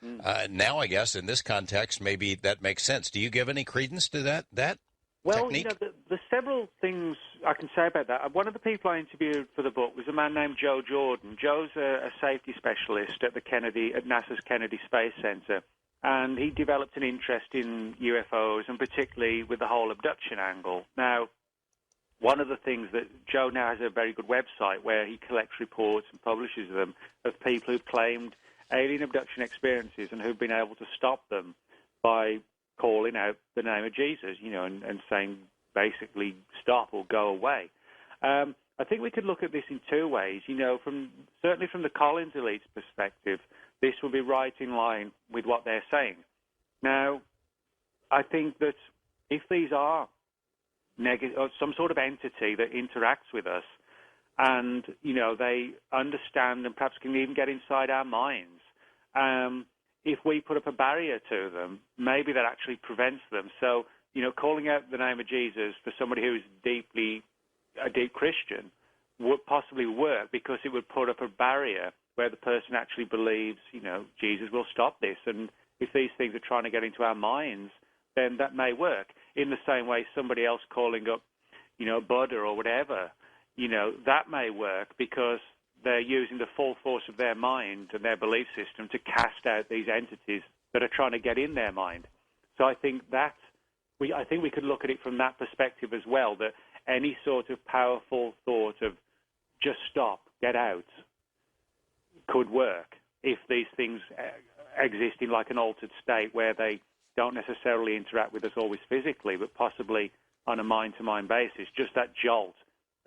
Now, I guess in this context, maybe that makes sense. Do you give any credence to that? Well, technique? There's several things I can say about that. One of the people I interviewed for the book was a man named Joe Jordan. Joe's a safety specialist at NASA's Kennedy Space Center, and he developed an interest in UFOs, and particularly with the whole abduction angle. Now, one of the things that Joe now has a very good website where he collects reports and publishes them of people who've claimed alien abduction experiences and who've been able to stop them by calling out the name of Jesus, and saying basically stop or go away. I think we could look at this in two ways. Certainly from the Collins elite's perspective, this will be right in line with what they're saying. Now, I think that if these are or some sort of entity that interacts with us, and they understand and perhaps can even get inside our minds, if we put up a barrier to them, maybe that actually prevents them. So, calling out the name of Jesus for somebody who is a deep Christian would possibly work because it would put up a barrier where the person actually believes, Jesus will stop this. And if these things are trying to get into our minds, then that may work. In the same way, somebody else calling up, Buddha or whatever, that may work because they're using the full force of their mind and their belief system to cast out these entities that are trying to get in their mind. So I think we could look at it from that perspective as well, that any sort of powerful thought of just stop, get out, could work if these things exist in like an altered state where they don't necessarily interact with us always physically, but possibly on a mind-to-mind basis. Just that jolt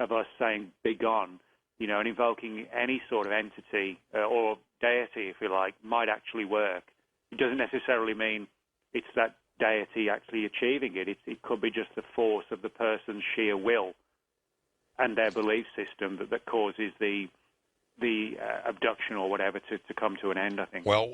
of us saying, be gone, and invoking any sort of entity or deity, if you like, might actually work. It doesn't necessarily mean it's that deity actually achieving it. It could be just the force of the person's sheer will and their belief system that causes the abduction or whatever to come to an end, I think. Well,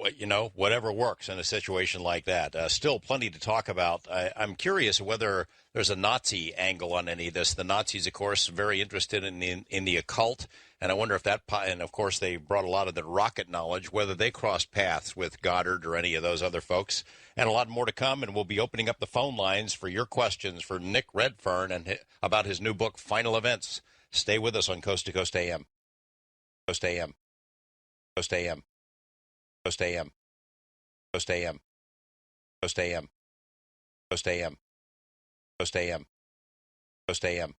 whatever works in a situation like that. Still plenty to talk about. I'm curious whether there's a Nazi angle on any of this. The Nazis, of course, very interested in the occult, and I wonder if and of course they brought a lot of the rocket knowledge, whether they crossed paths with Goddard or any of those other folks, and a lot more to come, and we'll be opening up the phone lines for your questions for Nick Redfern and about his new book, Final Events. Stay with us on Coast to Coast AM. Coast AM. Coast AM. Coast AM. Coast AM. Coast AM. Coast AM. Coast AM. Coast AM.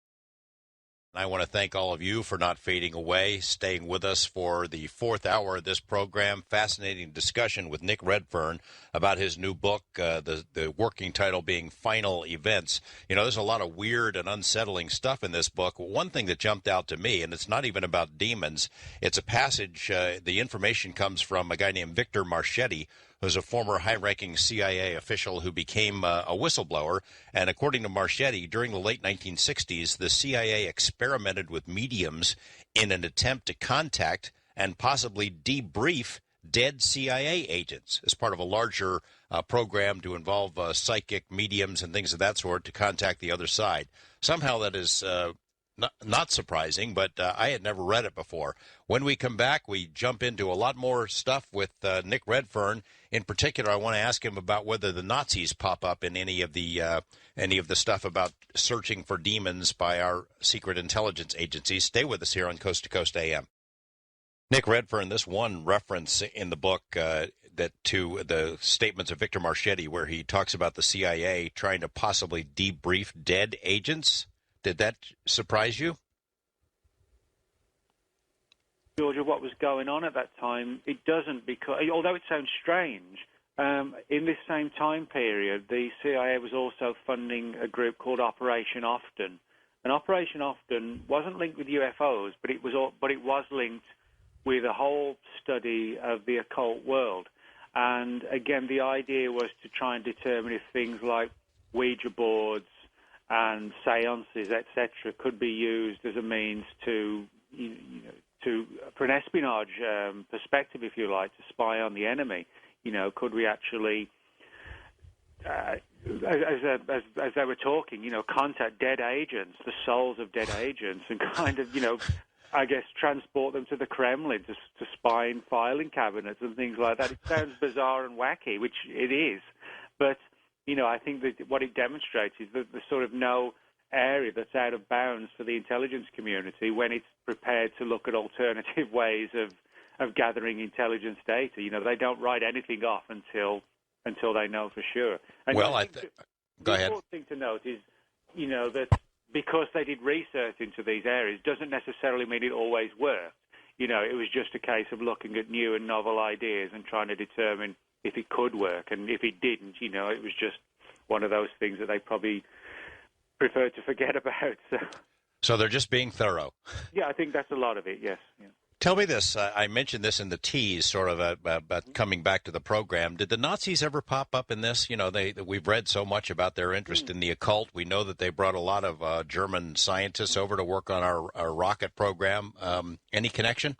I want to thank all of you for not fading away, staying with us for the fourth hour of this program. Fascinating discussion with Nick Redfern about his new book, the working title being Final Events. You know, there's a lot of weird and unsettling stuff in this book. One thing that jumped out to me, and it's not even about demons, it's a passage, the information comes from a guy named Victor Marchetti, who's a former high-ranking CIA official who became a whistleblower. And according to Marchetti, during the late 1960s, the CIA experimented with mediums in an attempt to contact and possibly debrief dead CIA agents as part of a larger program to involve psychic mediums and things of that sort to contact the other side. Somehow that is not surprising, but I had never read it before. When we come back, we jump into a lot more stuff with Nick Redfern. In particular, I want to ask him about whether the Nazis pop up in any of the stuff about searching for demons by our secret intelligence agencies. Stay with us here on Coast to Coast AM. Nick Redfern, this one reference in the book that to the statements of Victor Marchetti, where he talks about the CIA trying to possibly debrief dead agents. Did that surprise you? Georgia, what was going on at that time? It doesn't, because although it sounds strange, in this same time period, the CIA was also funding a group called Operation Often. And Operation Often wasn't linked with UFOs, but it was linked with a whole study of the occult world. And again, the idea was to try and determine if things like Ouija boards and seances, etc., could be used as a means to, for an espionage perspective, if you like, to spy on the enemy. You know, could we actually, as they were talking, contact dead agents, the souls of dead agents, and kind of, I guess, transport them to the Kremlin to spy in filing cabinets and things like that. It sounds bizarre and wacky, which it is, but I think that what it demonstrates is that there's sort of no area that's out of bounds for the intelligence community when it's prepared to look at alternative ways of gathering intelligence data. They don't write anything off until they know for sure. And well, the go ahead. important thing to note is, that because they did research into these areas doesn't necessarily mean it always worked. It was just a case of looking at new and novel ideas and trying to determine if it could work. And if it didn't, it was just one of those things that they probably preferred to forget about. So they're just being thorough. Yeah, I think that's a lot of it, yes. Yeah. Tell me this. I mentioned this in the tease, sort of about coming back to the program. Did the Nazis ever pop up in this? We've read so much about their interest in the occult. We know that they brought a lot of German scientists over to work on our rocket program. Any connection?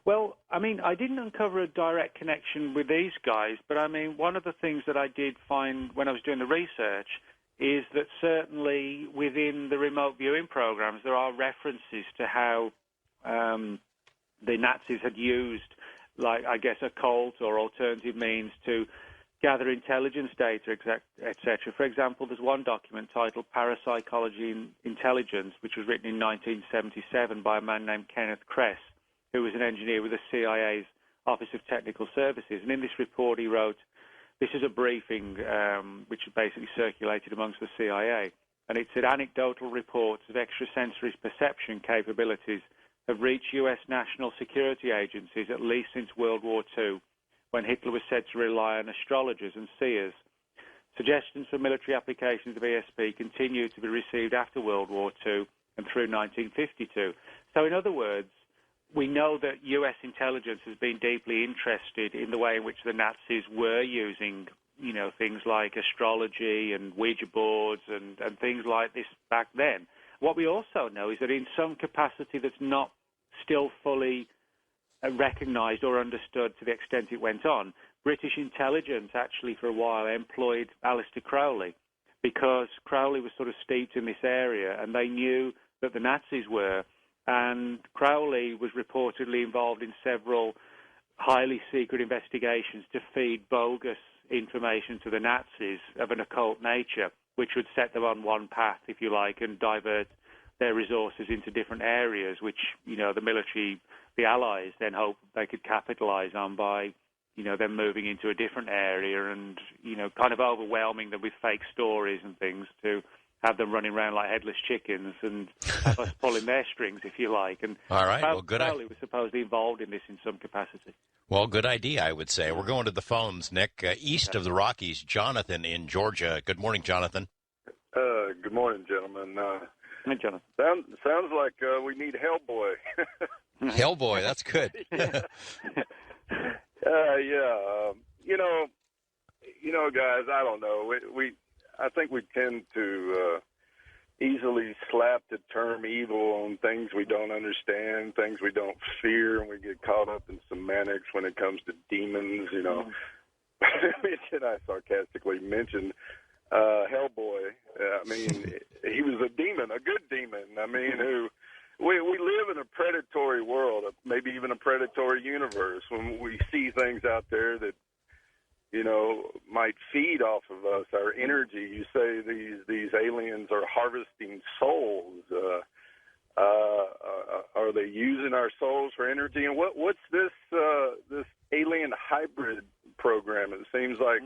Well, I didn't uncover a direct connection with these guys, but one of the things that I did find when I was doing the research is that certainly within the remote viewing programs, there are references to how the Nazis had used, occult or alternative means to gather intelligence data, etc. For example, there's one document titled Parapsychology and Intelligence, which was written in 1977 by a man named Kenneth Kress, who was an engineer with the CIA's Office of Technical Services. And in this report he wrote, this is a briefing which basically circulated amongst the CIA, and it said anecdotal reports of extrasensory perception capabilities have reached U.S. national security agencies at least since World War II, when Hitler was said to rely on astrologers and seers. Suggestions for military applications of ESP continued to be received after World War II and through 1952. So in other words, we know that U.S. intelligence has been deeply interested in the way in which the Nazis were using, things like astrology and Ouija boards and things like this back then. What we also know is that in some capacity that's not still fully recognized or understood to the extent it went on, British intelligence actually for a while employed Aleister Crowley, because Crowley was sort of steeped in this area and they knew that the Nazis were. And Crowley was reportedly involved in several highly secret investigations to feed bogus information to the Nazis of an occult nature, which would set them on one path, if you like, and divert their resources into different areas, which, the military, the Allies, then hoped they could capitalize on by, them moving into a different area and, kind of overwhelming them with fake stories and things to have them running around like headless chickens and have us pulling their strings, if you like. And all right, well, good. Crowley was supposedly involved in this in some capacity. Well, good idea, I would say. We're going to the phones, Nick. East of the Rockies, Jonathan in Georgia. Good morning, Jonathan. Good morning, gentlemen. Hey, Jonathan. Sounds like we need Hellboy. Hellboy, that's good. Yeah. Guys, I don't know. I think we tend to easily slap the term evil on things we don't understand, things we don't fear, and we get caught up in semantics when it comes to demons. I sarcastically mentioned Hellboy. He was a demon, a good demon. Who we live in a predatory world, maybe even a predatory universe, when we see things out there that might feed off of us, our energy. You say these aliens are harvesting souls. Are they using our souls for energy? And what's this alien hybrid program? It seems like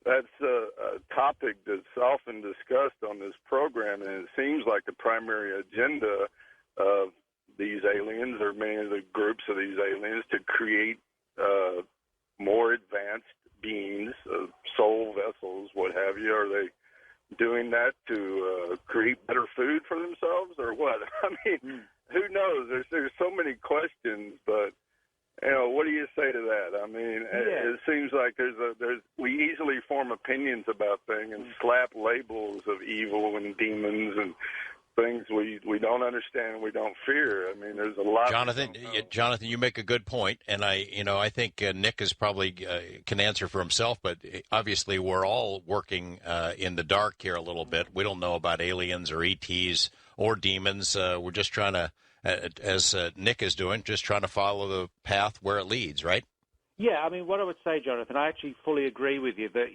that's a topic that's often discussed on this program, and it seems like the primary agenda of these aliens, or many of the groups of these aliens, to create more advanced beings, soul vessels, what have you. Are they doing that to create better food for themselves, or what? Who knows? There's so many questions, but what do you say to that? It seems like we easily form opinions about things and slap labels of evil and demons and things we don't understand and we don't fear. There's a lot. Jonathan, you make a good point, and I think Nick is probably can answer for himself, but obviously we're all working in the dark here a little bit. We don't know about aliens or ETs or demons. We're just trying to, as Nick is doing, just trying to follow the path where it leads, right? Yeah, what I would say, Jonathan, I actually fully agree with you that,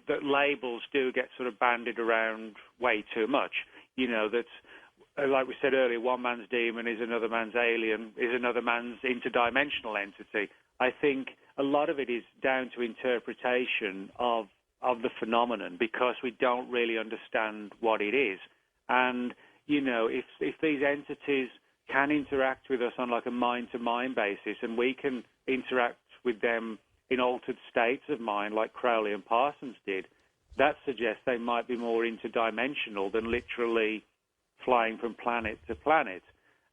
that labels do get sort of bandied around way too much. That's, like we said earlier, one man's demon is another man's alien, is another man's interdimensional entity. I think a lot of it is down to interpretation of the phenomenon, because we don't really understand what it is. And, if these entities can interact with us on like a mind-to-mind basis, and we can interact with them in altered states of mind like Crowley and Parsons did, that suggests they might be more interdimensional than literally flying from planet to planet.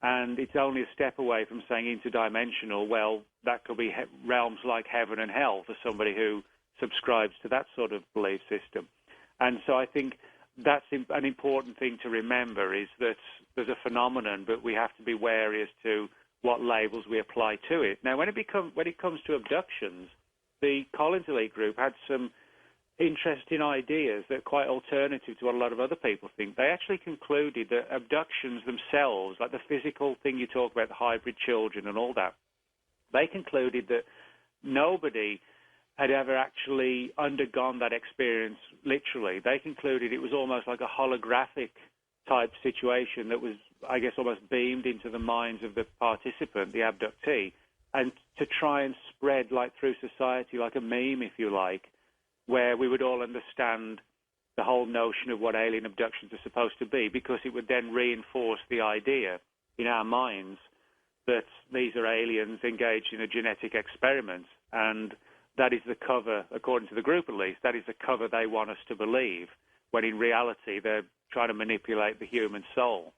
And it's only a step away from saying interdimensional. Well, that could be realms like heaven and hell for somebody who subscribes to that sort of belief system. And so I think that's an important thing to remember, is that there's a phenomenon, but we have to be wary as to what labels we apply to it. Now, when it comes to abductions, the Collins Elite Group had some interesting ideas that are quite alternative to what a lot of other people think. They actually concluded that abductions themselves, like the physical thing you talk about, the hybrid children and all that, they concluded that nobody had ever actually undergone that experience literally. They concluded it was almost like a holographic type situation that was, I guess, almost beamed into the minds of the participant, the abductee, and to try and spread like through society like a meme, if you like, where we would all understand the whole notion of what alien abductions are supposed to be, because it would then reinforce the idea in our minds that these are aliens engaged in a genetic experiment. And that is the cover, according to the group at least, that is the cover they want us to believe, when in reality they're trying to manipulate the human soul.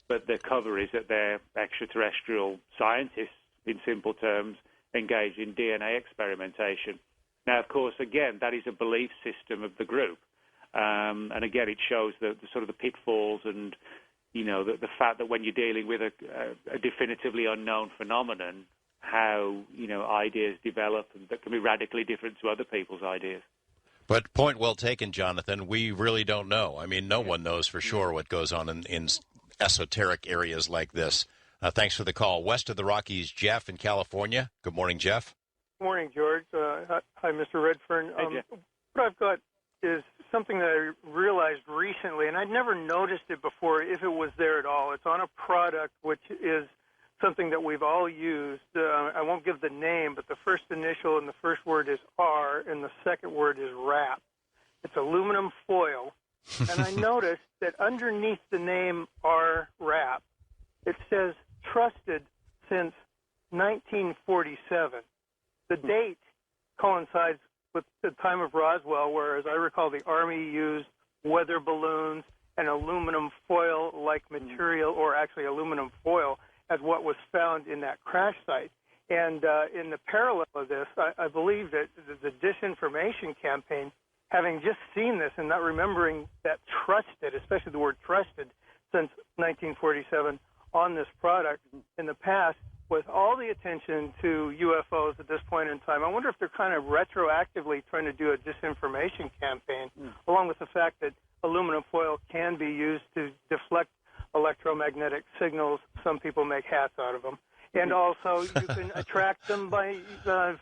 But the cover is that they're extraterrestrial scientists, in simple terms, engaged in DNA experimentation. Now, of course, again, that is a belief system of the group. And again, it shows the sort of the pitfalls and, the fact that when you're dealing with a definitively unknown phenomenon, how, ideas develop and that can be radically different to other people's ideas. But point well taken, Jonathan. We really don't know. No one knows for sure what goes on in esoteric areas like this. Thanks for the call. West of the Rockies, Jeff in California. Good morning, Jeff. Good morning, George. Hi, Mr. Redfern. What I've got is something that I realized recently, and I'd never noticed it before, if it was there at all. It's on a product which is something that we've all used. I won't give the name, but the first initial and the first word is R, and the second word is wrap. It's aluminum foil, and I noticed that underneath the name R-RAP, it says trusted since 1947. The date coincides with the time of Roswell, where, as I recall, the Army used weather balloons and aluminum foil-like material, or actually aluminum foil, as what was found in that crash site. And in the parallel of this, I believe that the disinformation campaign, having just seen this and not remembering that trusted, especially the word trusted, since 1947 on this product in the past, with all the attention to UFOs at this point in time, I wonder if they're kind of retroactively trying to do a disinformation campaign, along with the fact that aluminum foil can be used to deflect electromagnetic signals. Some people make hats out of them. And also you can attract them by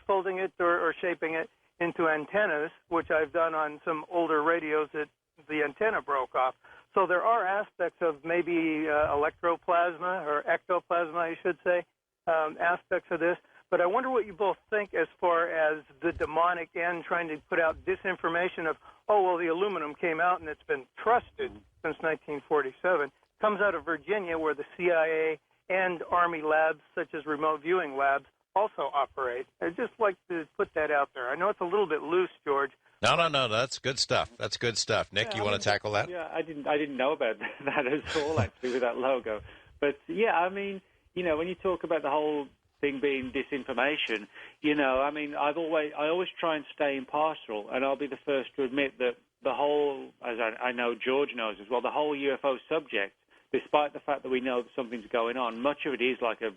folding it or shaping it into antennas, which I've done on some older radios that the antenna broke off. So there are aspects of maybe electroplasma or ectoplasma, I should say, aspects of this. But I wonder what you both think as far as the demonic end trying to put out disinformation of, oh, well, the aluminum came out and it's been trusted since 1947. Comes out of Virginia, where the CIA and Army labs, such as remote viewing labs, also operate. I'd just like to put that out there. I know it's a little bit loose, George. No. That's good stuff. That's good stuff. Nick, you want to tackle that? Yeah, I didn't know about that at all, actually, with that logo. But, yeah, I mean, you know, when you talk about the whole thing being disinformation, you know, I mean, I always try and stay impartial, and I'll be the first to admit that the whole, as I know George knows as well, the whole UFO subject, despite the fact that we know that something's going on, much of it is like a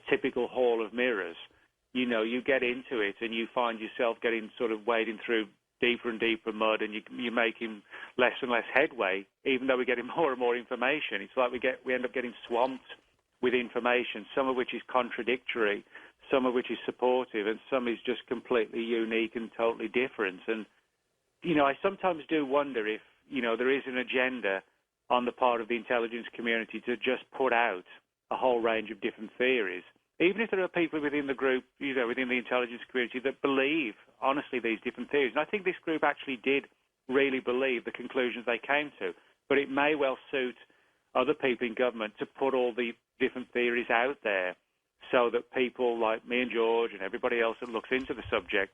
typical hall of mirrors. You know, you get into it and you find yourself getting sort of wading through deeper and deeper mud, and you're making less and less headway, even though we're getting more and more information. It's like we end up getting swamped with information, some of which is contradictory, some of which is supportive, and some is just completely unique and totally different. And, you know, I sometimes do wonder if, you know, there is an agenda on the part of the intelligence community to just put out a whole range of different theories, even if there are people within the group, you know, within the intelligence community that believe, honestly, these different theories. And I think this group actually did really believe the conclusions they came to, but it may well suit other people in government to put all the different theories out there so that people like me and George and everybody else that looks into the subject,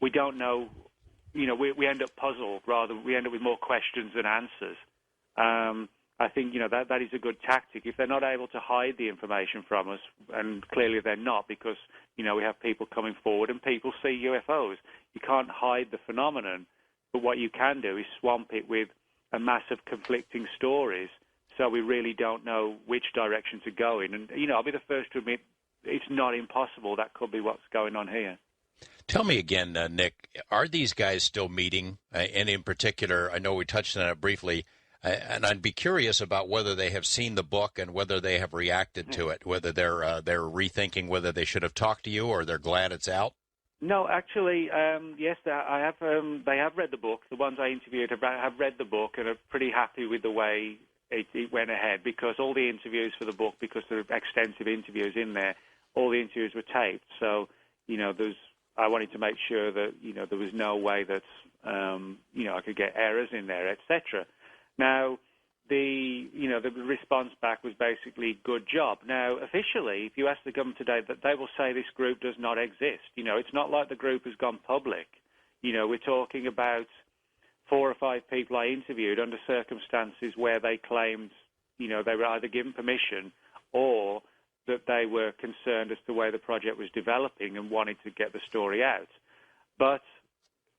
we don't know, you know, we end up puzzled, rather we end up with more questions than answers. I think, you know, that is a good tactic. If they're not able to hide the information from us, and clearly they're not, because, you know, we have people coming forward and people see UFOs. You can't hide the phenomenon, but what you can do is swamp it with a mass of conflicting stories, so we really don't know which direction to go in. And, you know, I'll be the first to admit it's not impossible. That could be what's going on here. Tell me again, Nick, are these guys still meeting? And in particular, I know we touched on it briefly, and I'd be curious about whether they have seen the book and whether they have reacted to it, whether they're rethinking whether they should have talked to you or they're glad it's out. No, actually, yes, I have. They have read the book. The ones I interviewed have read the book and are pretty happy with the way it went ahead, because all the interviews for the book, because there are extensive interviews in there, all the interviews were taped. So, you know, I wanted to make sure that, you know, there was no way that, you know, I could get errors in there, etc. Now, the response back was basically good job. Now, officially, if you ask the government today, that they will say this group does not exist. You know, it's not like the group has gone public. You know, we're talking about 4 or 5 people I interviewed under circumstances where they claimed, you know, they were either given permission or that they were concerned as to the way the project was developing and wanted to get the story out. But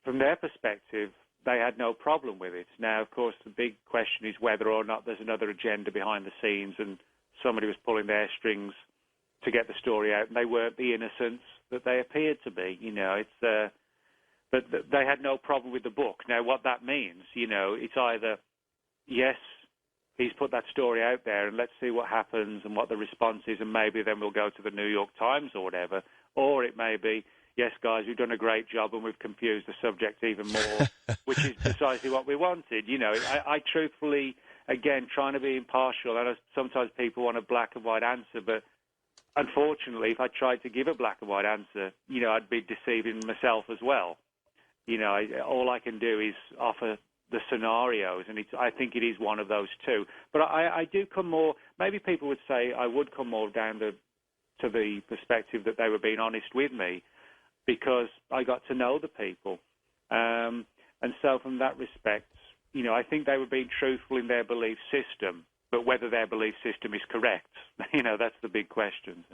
from their perspective, they had no problem with it. Now, of course, the big question is whether or not there's another agenda behind the scenes and somebody was pulling their strings to get the story out, and they weren't the innocents that they appeared to be. You know, but they had no problem with the book. Now, what that means, you know, it's either, yes, he's put that story out there and let's see what happens and what the response is, and maybe then we'll go to the New York Times or whatever, or it may be, yes, guys, we've done a great job and we've confused the subject even more, which is precisely what we wanted. You know, I truthfully, again, trying to be impartial, I know sometimes people want a black and white answer, but unfortunately, if I tried to give a black and white answer, you know, I'd be deceiving myself as well. You know, all I can do is offer the scenarios, and I think it is one of those two. But I do come more, maybe people would say I would come more down to the perspective that they were being honest with me, because I got to know the people. And so from that respect, I think they were being truthful in their belief system, but whether their belief system is correct, that's the big question.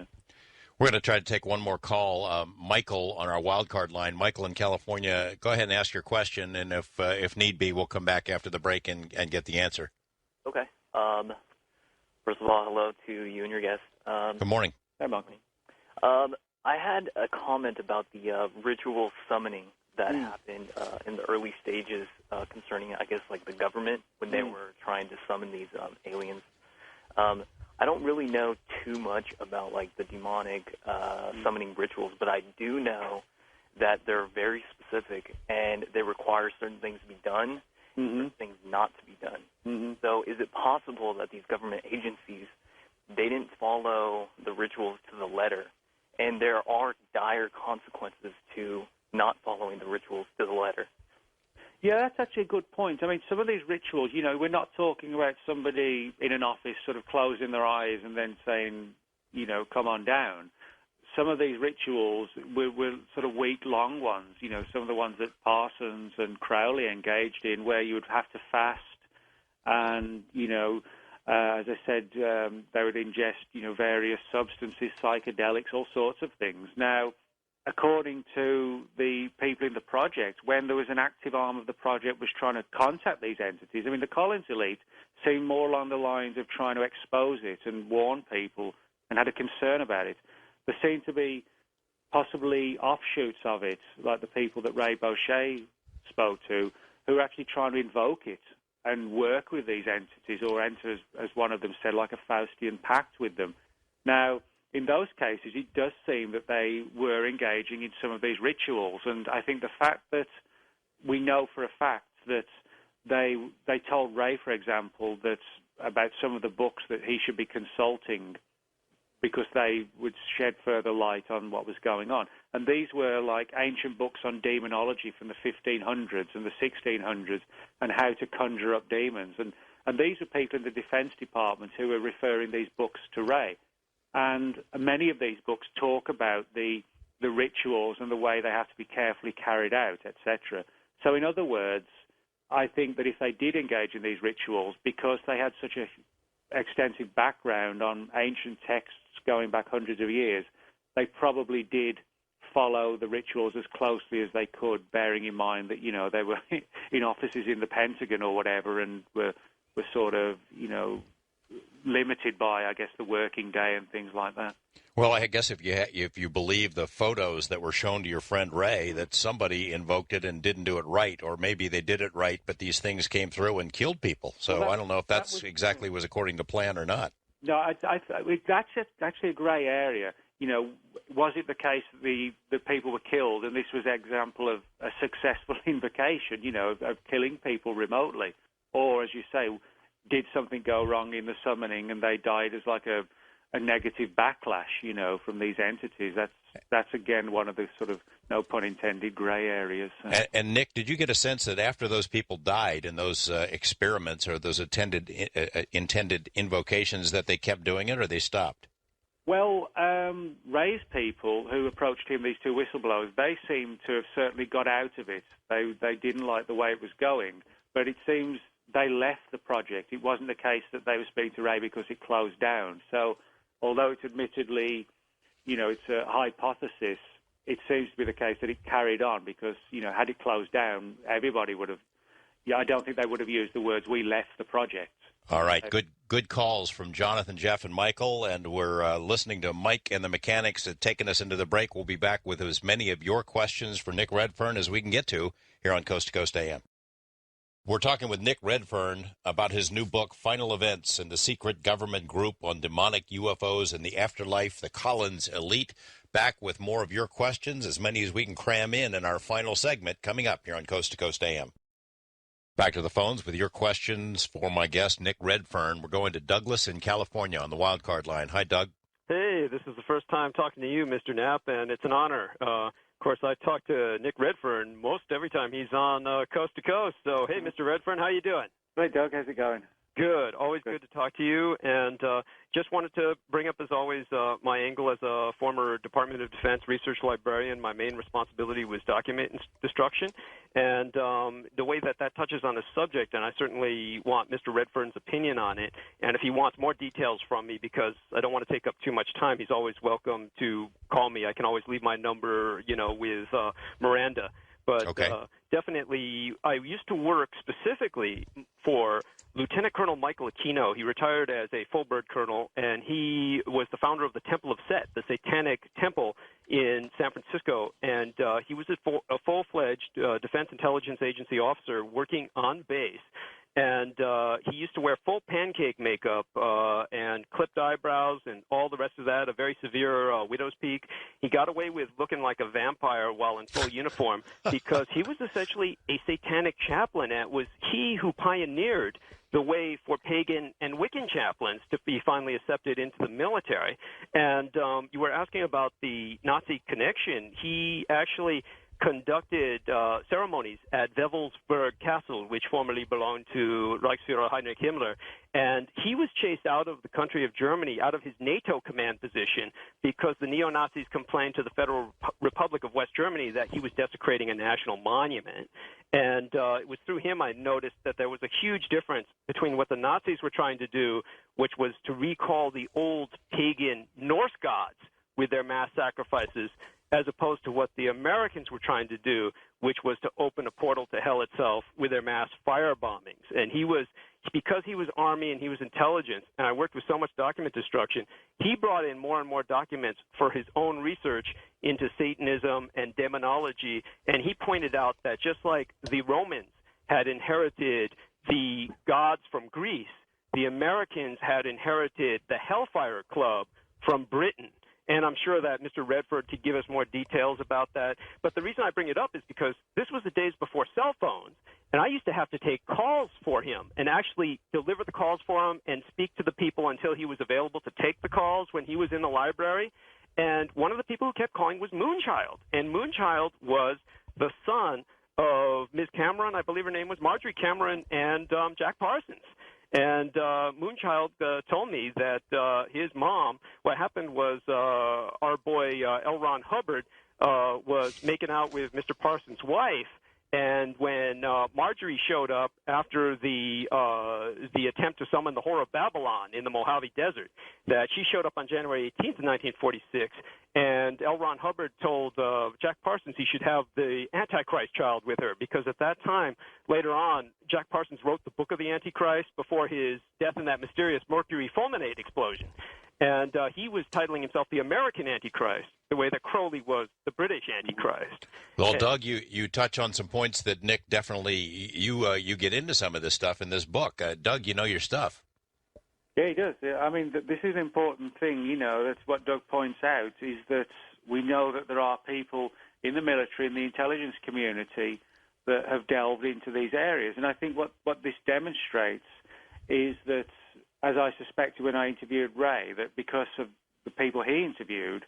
We're going to try to take one more call. Michael on our wildcard line. Michael in California, go ahead and ask your question, and if need be, we'll come back after the break and get the answer. Okay. First of all, hello to you and your guest. Good morning. Hey, Michael. I had a comment about the ritual summoning that happened in the early stages concerning, I guess, like the government when they were trying to summon these aliens. I don't really know too much about like the demonic summoning rituals, but I do know that they're very specific and they require certain things to be done and certain things not to be done. So is it possible that these government agencies, they didn't follow the rituals to the letter, and there are dire consequences to not following the rituals to the letter? Yeah, that's actually a good point. I mean, some of these rituals, we're not talking about somebody in an office sort of closing their eyes and then saying, come on down. Some of these rituals were sort of week-long ones, some of the ones that Parsons and Crowley engaged in, where you would have to fast and, as I said, they would ingest, various substances, psychedelics, all sorts of things. Now, according to the people in the project, when there was an active arm of the project was trying to contact these entities, I mean, the Collins elite seemed more along the lines of trying to expose it and warn people and had a concern about it. There seemed to be possibly offshoots of it, like the people that Ray Boucher spoke to, who were actually trying to invoke it and work with these entities, or enter, as one of them said, like a Faustian pact with them. Now, in those cases, it does seem that they were engaging in some of these rituals, and I think the fact that we know for a fact that they told Ray, for example, that about some of the books that he should be consulting because they would shed further light on what was going on. And these were like ancient books on demonology from the 1500s and the 1600s and how to conjure up demons. And these were people in the Defense Department who were referring these books to Ray. And many of these books talk about the rituals and the way they have to be carefully carried out, etc. So in other words, I think that if they did engage in these rituals, because they had such an extensive background on ancient texts going back hundreds of years, they probably did follow the rituals as closely as they could, bearing in mind that, they were in offices in the Pentagon or whatever and were sort of, limited by, I guess, the working day and things like that. Well, I guess if you believe the photos that were shown to your friend Ray, that somebody invoked it and didn't do it right, or maybe they did it right, but these things came through and killed people. So I don't know if that's exactly was according to plan or not. No, that's actually a grey area. Was it the case that the people were killed, and this was an example of a successful invocation, of killing people remotely? Or, as you say, did something go wrong in the summoning and they died as like a negative backlash, from these entities? That's again one of the sort of, no pun intended, gray areas. And Nick, did you get a sense that after those people died in those experiments or those intended invocations that they kept doing it, or they stopped? Well, Ray's people who approached him, these two whistleblowers, they seem to have certainly got out of it. They didn't like the way it was going, but it seems they left the project. It wasn't the case that they were speaking to Ray because it closed down. So although it's admittedly, it's a hypothesis, it seems to be the case that it carried on because, had it closed down, everybody would have, I don't think they would have used the words, we left the project. All right, good calls from Jonathan, Jeff, and Michael, and we're listening to Mike and the Mechanics taking us into the break. We'll be back with as many of your questions for Nick Redfern as we can get to here on Coast to Coast AM. We're talking with Nick Redfern about his new book, Final Events and the Secret Government Group on Demonic UFOs and the Afterlife, the Collins Elite. Back with more of your questions, as many as we can cram in our final segment, coming up here on Coast to Coast AM. Back to the phones with your questions for my guest, Nick Redfern. We're going to Douglas in California on the wildcard line. Hi, Doug. Hey, this is the first time talking to you, Mr. Knapp, and it's an honor. Of course, I talk to Nick Redfern most every time he's on Coast to Coast. So, hey, Mr. Redfern, how you doing? Hey, Doug, how's it going? Good. Always good to talk to you. And just wanted to bring up, as always, my angle as a former Department of Defense research librarian. My main responsibility was document destruction. And the way that touches on the subject, and I certainly want Mr. Redfern's opinion on it. And if he wants more details from me, because I don't want to take up too much time, he's always welcome to call me. I can always leave my number, with Miranda. But okay. Definitely, I used to work specifically for Lieutenant Colonel Michael Aquino. He retired as a full bird colonel, and he was the founder of the Temple of Set, the satanic temple in San Francisco. And he was a full-fledged Defense Intelligence Agency officer working on base. And he used to wear full pancake makeup and clipped eyebrows and all the rest of that, a very severe widow's peak. He got away with looking like a vampire while in full uniform because he was essentially a satanic chaplain. And it was he who pioneered the way for pagan and Wiccan chaplains to be finally accepted into the military. And you were asking about the Nazi connection. He actually conducted ceremonies at Wewelsburg Castle, which formerly belonged to Reichsführer Heinrich Himmler, and he was chased out of the country of Germany, out of his NATO command position, because the neo-Nazis complained to the Federal Republic of West Germany that he was desecrating a national monument. And it was through him I noticed that there was a huge difference between what the Nazis were trying to do, which was to recall the old pagan Norse gods with their mass sacrifices, as opposed to what the Americans were trying to do, which was to open a portal to hell itself with their mass fire bombings. And because he was Army and he was intelligence, and I worked with so much document destruction, he brought in more and more documents for his own research into Satanism and demonology, and he pointed out that just like the Romans had inherited the gods from Greece, the Americans had inherited the Hellfire Club from Britain. And I'm sure that Mr. Redfern could give us more details about that. But the reason I bring it up is because this was the days before cell phones, and I used to have to take calls for him and actually deliver the calls for him and speak to the people until he was available to take the calls when he was in the library. And one of the people who kept calling was Moonchild. And Moonchild was the son of Ms. Cameron. I believe her name was Marjorie Cameron and Jack Parsons. And Moonchild told me that his mom, what happened was our boy L. Ron Hubbard was making out with Mr. Parsons' wife, and when Marjorie showed up after the attempt to summon the Whore of Babylon in the Mojave Desert, that she showed up on January 18th, 1946, and L. Ron Hubbard told Jack Parsons he should have the Antichrist child with her, because at that time, later on, Jack Parsons wrote the Book of the Antichrist before his death in that mysterious mercury fulminate explosion. And he was titling himself the American Antichrist, the way that Crowley was the British Antichrist. Well, Doug, you touch on some points that Nick definitely, you get into some of this stuff in this book. Doug, you know your stuff. Yeah, he does. I mean, this is an important thing, that's what Doug points out, is that we know that there are people in the military, in the intelligence community, that have delved into these areas. And I think what this demonstrates is that, as I suspected when I interviewed Ray, that because of the people he interviewed,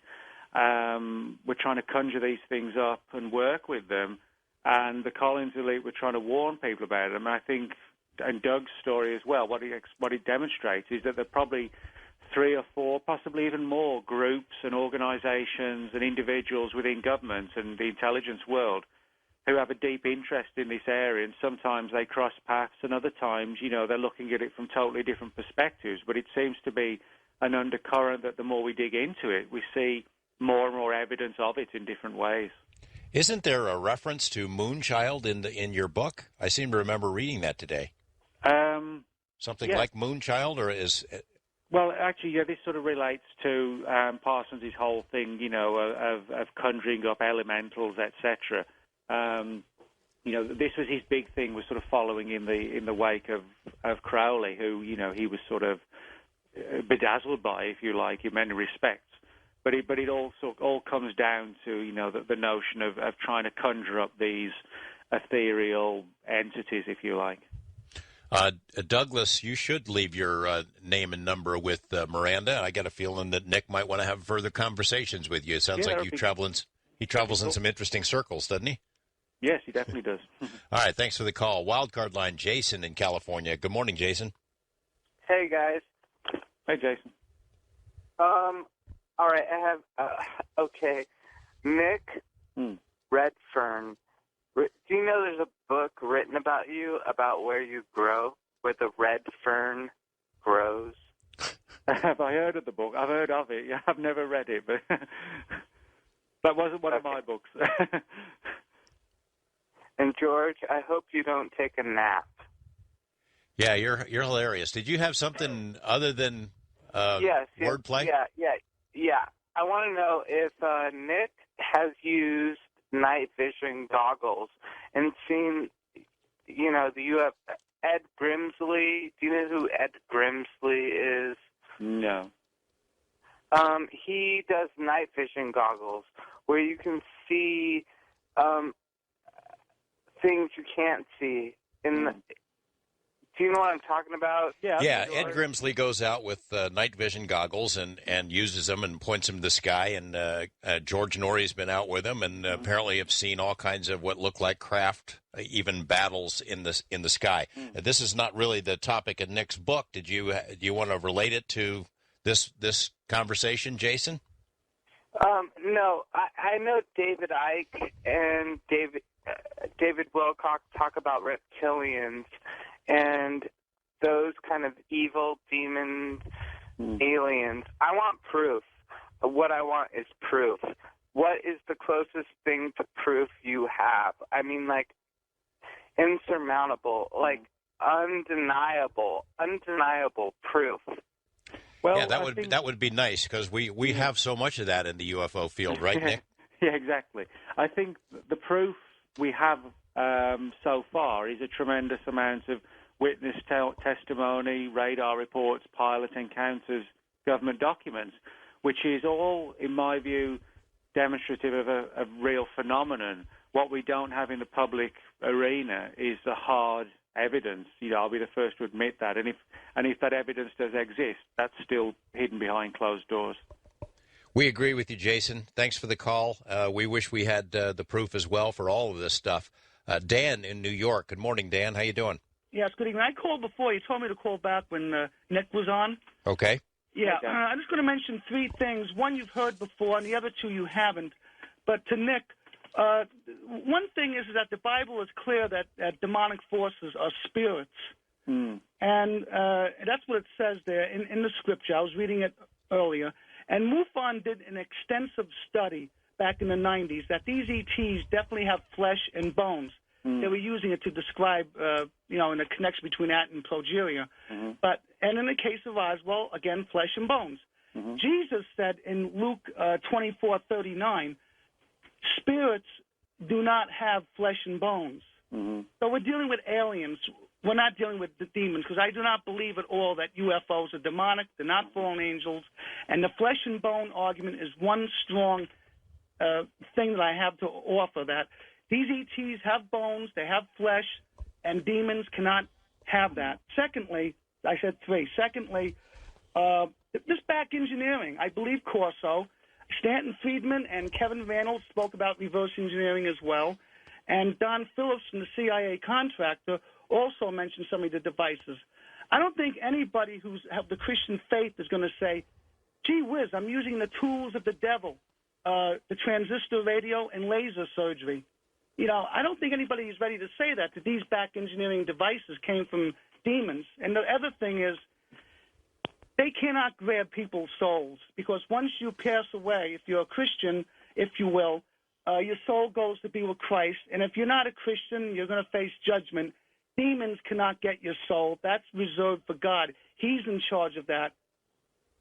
we're trying to conjure these things up and work with them, and the Collins elite were trying to warn people about them. And I think, and Doug's story as well, what it demonstrates is that there are probably 3 or 4, possibly even more, groups and organizations and individuals within government and the intelligence world who have a deep interest in this area, and sometimes they cross paths, and other times, they're looking at it from totally different perspectives. But it seems to be an undercurrent that the more we dig into it, we see more and more evidence of it in different ways. Isn't there a reference to Moonchild in your book? I seem to remember reading that today. Something like Moonchild, or is... Well, actually, this sort of relates to Parsons' whole thing, of conjuring up elementals, etc. This was his big thing, was sort of following in the wake of Crowley, who, he was sort of bedazzled by, if you like, in many respects. But it all comes down to, the notion of trying to conjure up these ethereal entities, if you like. Douglas, you should leave your name and number with Miranda. I got a feeling that Nick might want to have further conversations with you. It sounds like you travel in... He travels in some interesting circles, doesn't he? Yes, he definitely does. All right, thanks for the call. Wildcard line, Jason in California. Good morning, Jason. Hey guys. Hey, Jason. All right, I have okay, Nick Redfern. Do you know there's a book written about you, about where you grow, where the red fern grows? Have I heard of the book? I've heard of it. Yeah, I've never read it, but that wasn't one of my books. And George, I hope you don't take a nap. Yeah, you're hilarious. Did you have something other than wordplay? Yeah. I want to know if Nick has used night vision goggles and seen, you have Ed Grimsley. Do you know who Ed Grimsley is? No. He does night vision goggles where you can see things you can't see. Do you know what I'm talking about? Yeah, Ed Grimsley goes out with night vision goggles and uses them and points them to the sky. And George Norrie's been out with him and apparently have seen all kinds of what look like craft, even battles in the sky. This is not really the topic of Nick's book. Do you want to relate it to this conversation, Jason? No, I know David Icke and David Wilcock talk about reptilians and those kind of evil demons, aliens. I want proof. What I want is proof. What is the closest thing to proof you have? I mean, like, insurmountable, like undeniable proof. Well, yeah, that would be nice because we have so much of that in the UFO field, right, Nick? Yeah, exactly. I think the proof we have so far is a tremendous amount of witness testimony, radar reports, pilot encounters, government documents, which is all, in my view, demonstrative of a real phenomenon. What we don't have in the public arena is the hard evidence. I'll be the first to admit that. And if that evidence does exist, that's still hidden behind closed doors. We agree with you, Jason. Thanks for the call. We wish we had the proof as well for all of this stuff. Dan in New York. Good morning, Dan. How you doing? Yes, good evening. I called before. You told me to call back when Nick was on. Okay. Yeah, I'm just going to mention three things. One you've heard before, and the other two you haven't. But to Nick, one thing is that the Bible is clear that demonic forces are spirits. And that's what it says there in the scripture. I was reading it earlier. And MUFON did an extensive study back in the 90s that these ETs definitely have flesh and bones. They were using it to describe, in the connection between that and progeria. And in the case of Roswell, again, flesh and bones. Jesus said in Luke 24:39, spirits do not have flesh and bones. So we're dealing with aliens. We're not dealing with the demons, because I do not believe at all that UFOs are demonic. They're not fallen angels. And the flesh and bone argument is one strong thing that I have to offer, that these ETs have bones, they have flesh, and demons cannot have that. Secondly, I said three. Secondly, this back engineering, I believe Corso, Stanton Friedman and Kevin Randall spoke about reverse engineering as well. And Don Phillips from the CIA contractor also mentioned some of the devices. I don't think anybody who's have the Christian faith is going to say, gee whiz, I'm using the tools of the devil, the transistor radio and laser surgery. I don't think anybody is ready to say that these back engineering devices came from demons. And the other thing is, they cannot grab people's souls, because once you pass away, if you're a Christian, if you will, your soul goes to be with Christ. And if you're not a Christian, you're going to face judgment. Demons cannot get your soul. That's reserved for God. He's in charge of that.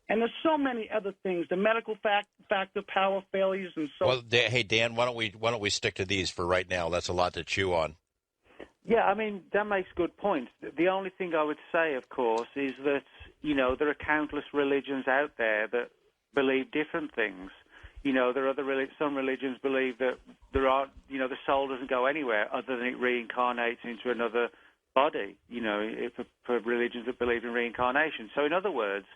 And there's so many other things, the medical factor, power failures, and so. Well, hey Dan, why don't we stick to these for right now? That's a lot to chew on. Yeah, I mean, that makes good points. The only thing I would say, of course, is that there are countless religions out there that believe different things. There are some religions believe that the soul doesn't go anywhere other than it reincarnates into another body. For religions that believe in reincarnation. So, in other words,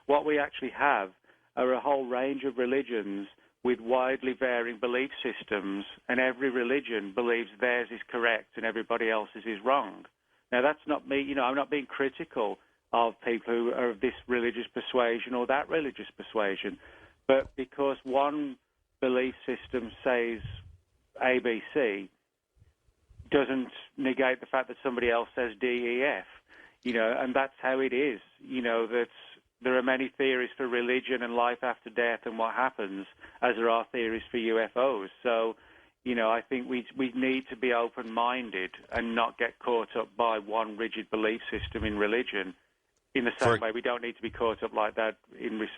what we actually have are a whole range of religions with widely varying belief systems, and every religion believes theirs is correct and everybody else's is wrong. Now, that's not me. I'm not being critical of people who are of this religious persuasion or that religious persuasion, but because one belief system says ABC doesn't negate the fact that somebody else says DEF, and that's how it is, that there are many theories for religion and life after death and what happens, as there are theories for UFOs. So, I think we need to be open-minded and not get caught up by one rigid belief system in religion. In the same way, we don't need to be caught up like that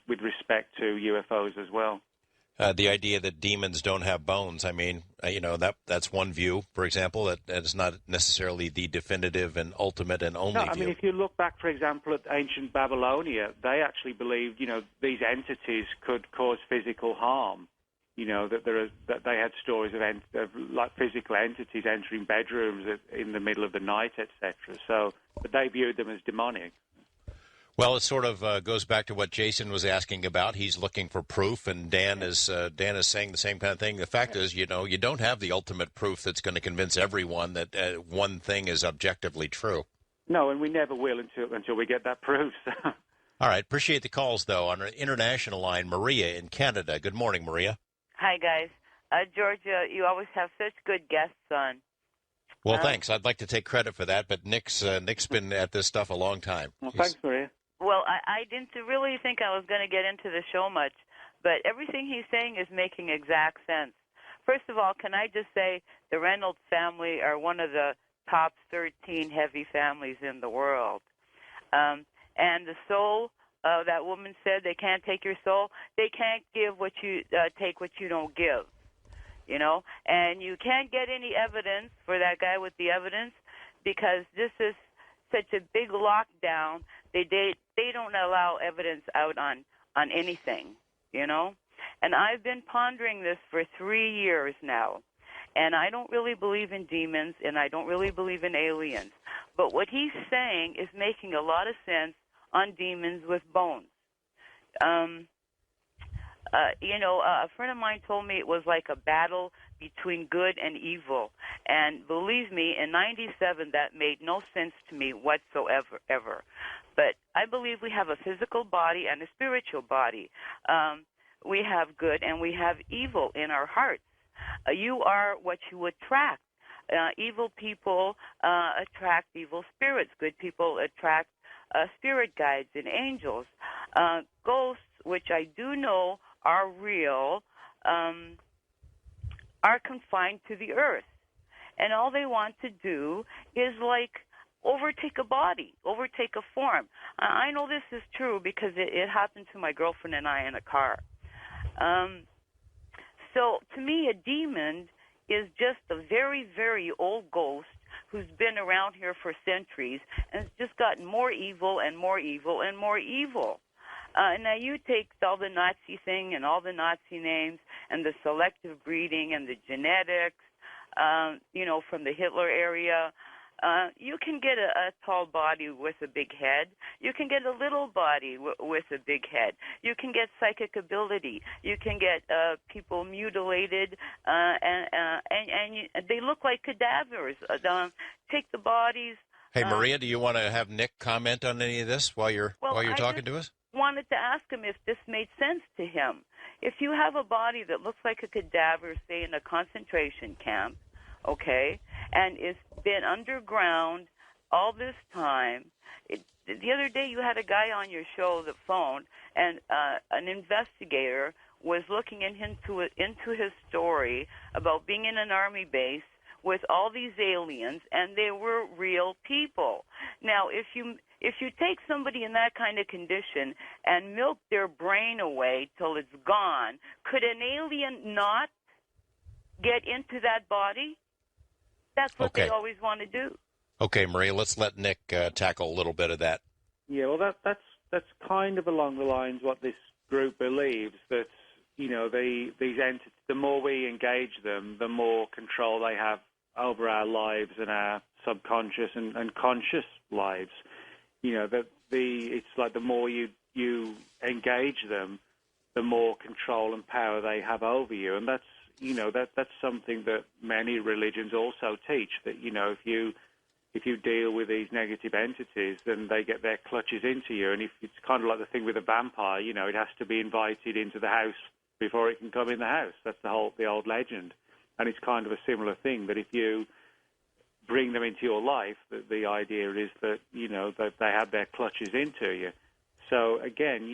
with respect to UFOs as well. The idea that demons don't have bones, I mean, that's one view, for example, that is not necessarily the definitive and ultimate and only view. No, I mean, if you look back, for example, at ancient Babylonia, they actually believed, these entities could cause physical harm. That they had stories of like physical entities entering bedrooms in the middle of the night, etc. So, but they viewed them as demonic. Well, it sort of goes back to what Jason was asking about. He's looking for proof, and Dan is saying the same kind of thing. The fact is, you don't have the ultimate proof that's going to convince everyone that one thing is objectively true. No, and we never will until we get that proof. So. All right. Appreciate the calls, though. On an international line, Maria in Canada. Good morning, Maria. Hi, guys. Georgia, you always have such good guests on. Well, thanks. I'd like to take credit for that, but Nick's been at this stuff a long time. Well, thanks, Maria. Well, I didn't really think I was going to get into the show much, but everything he's saying is making exact sense. First of all, can I just say the Reynolds family are one of the top 13 heavy families in the world. And the soul, that woman said they can't take your soul. They can't give what you take what you don't give, And you can't get any evidence for that guy with the evidence because this is such a big lockdown. They don't allow evidence out on anything, And I've been pondering this for 3 years now. And I don't really believe in demons, and I don't really believe in aliens. But what he's saying is making a lot of sense on demons with bones. A friend of mine told me it was like a battle between good and evil. And believe me, in 97, that made no sense to me whatsoever, ever. But I believe we have a physical body and a spiritual body. We have good and we have evil in our hearts. You are what you attract. Evil people attract evil spirits. Good people attract spirit guides and angels. Ghosts, which I do know are real, are confined to the earth. And all they want to do is overtake a body, overtake a form. I know this is true because it happened to my girlfriend and I in a car. So to me, a demon is just a very, very old ghost who's been around here for centuries and has just gotten more evil and more evil and more evil. Now you take all the Nazi thing and all the Nazi names and the selective breeding and the genetics, from the Hitler area. You can get a tall body with a big head. You can get a little body with a big head. You can get psychic ability. You can get people mutilated, and they look like cadavers. Take the bodies. Hey, Maria, do you want to have Nick comment on any of this while you're talking to us? Wanted to ask him if this made sense to him. If you have a body that looks like a cadaver, say in a concentration camp, okay, and it's been underground all this time. The other day you had a guy on your show that phoned, and an investigator was looking into his story about being in an army base with all these aliens, and they were real people. Now, if you take somebody in that kind of condition and milk their brain away till it's gone, could an alien not get into that body? That's what they always want to do. Okay, Maria, let's let Nick tackle a little bit of that. Yeah, well, that's kind of along the lines what this group believes, that these entities, the more we engage them, the more control they have over our lives and our subconscious and conscious lives. It's like the more you engage them, the more control and power they have over you. And that's, that's something that many religions also teach, that, if you deal with these negative entities, then they get their clutches into you. And if it's kind of like the thing with a vampire, it has to be invited into the house before it can come in the house. That's the old legend. And it's kind of a similar thing, that if you bring them into your life, the idea is that, that they have their clutches into you. So again,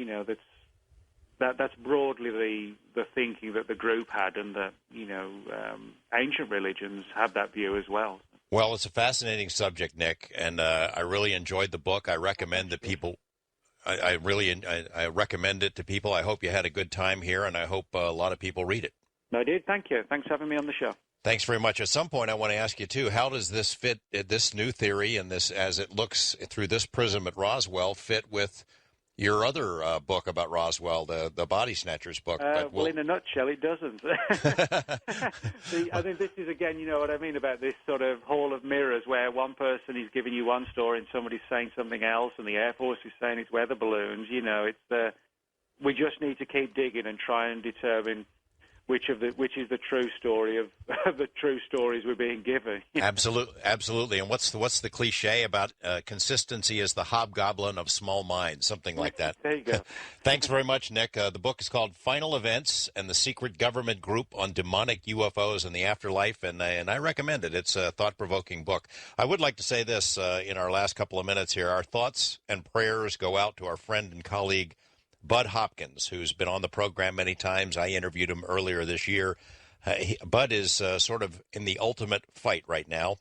that's broadly the thinking that the group had, and that, ancient religions have that view as well. Well, it's a fascinating subject, Nick, and I really enjoyed the book. I recommend that people. I recommend it to people. I hope you had a good time here, and I hope a lot of people read it. I did. Thank you. Thanks for having me on the show. Thanks very much. At some point, I want to ask you, too, how does this fit, this new theory, and this, as it looks through this prism at Roswell, fit with your other book about Roswell, the Body Snatchers book? Well, in a nutshell, it doesn't. I think this is, again, you know what I mean about this sort of hall of mirrors, where one person is giving you one story and somebody's saying something else, and the Air Force is saying it's weather balloons. We just need to keep digging and try and determine which is the true story of the true stories we're being given. Absolutely. And what's the cliche about consistency is the hobgoblin of small minds, something like that. There you go. Thanks very much, Nick. The book is called Final Events and the Secret Government Group on Demonic UFOs and the Afterlife, and I recommend it. It's a thought-provoking book. I would like to say this in our last couple of minutes here. Our thoughts and prayers go out to our friend and colleague, Bud Hopkins, who's been on the program many times. I interviewed him earlier this year. Bud is sort of in the ultimate fight right now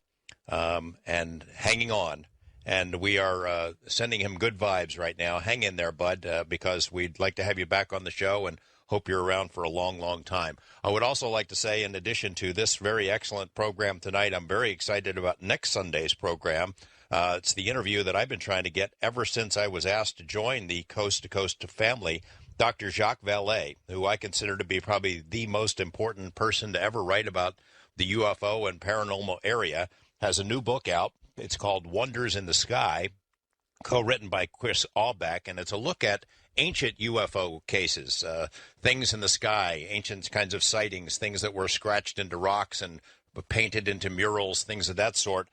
and hanging on. And we are sending him good vibes right now. Hang in there, Bud, because we'd like to have you back on the show and hope you're around for a long, long time. I would also like to say, in addition to this very excellent program tonight, I'm very excited about next Sunday's program. It's the interview that I've been trying to get ever since I was asked to join the Coast to Coast family. Dr. Jacques Vallée, who I consider to be probably the most important person to ever write about the UFO and paranormal area, has a new book out. It's called Wonders in the Sky, co-written by Chris Auerbach, and it's a look at ancient UFO cases, things in the sky, ancient kinds of sightings, things that were scratched into rocks and painted into murals, things of that sort.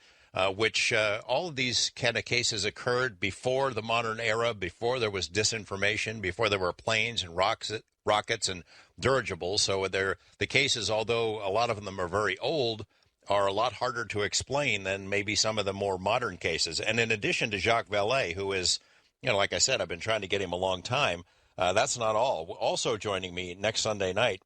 Which all of these kind of cases occurred before the modern era, before there was disinformation, before there were planes and rockets and dirigibles. So the cases, although a lot of them are very old, are a lot harder to explain than maybe some of the more modern cases. And in addition to Jacques Vallée, who is, like I said, I've been trying to get him a long time, that's not all. Also joining me next Sunday night,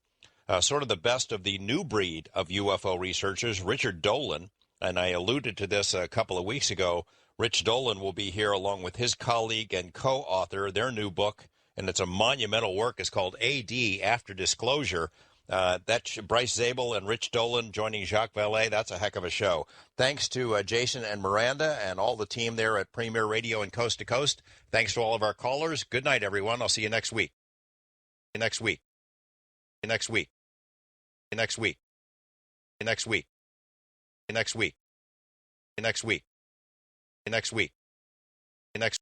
sort of the best of the new breed of UFO researchers, Richard Dolan. And I alluded to this a couple of weeks ago. Rich Dolan will be here along with his colleague and co-author, their new book, and it's a monumental work. It's called AD, After Disclosure. That's Bryce Zabel and Rich Dolan joining Jacques Vallée. That's a heck of a show. Thanks to Jason and Miranda and all the team there at Premier Radio and Coast to Coast. Thanks to all of our callers. Good night, everyone. I'll see you next week. Next week. Next week. Next week. Next week. Next week, next week, next week, next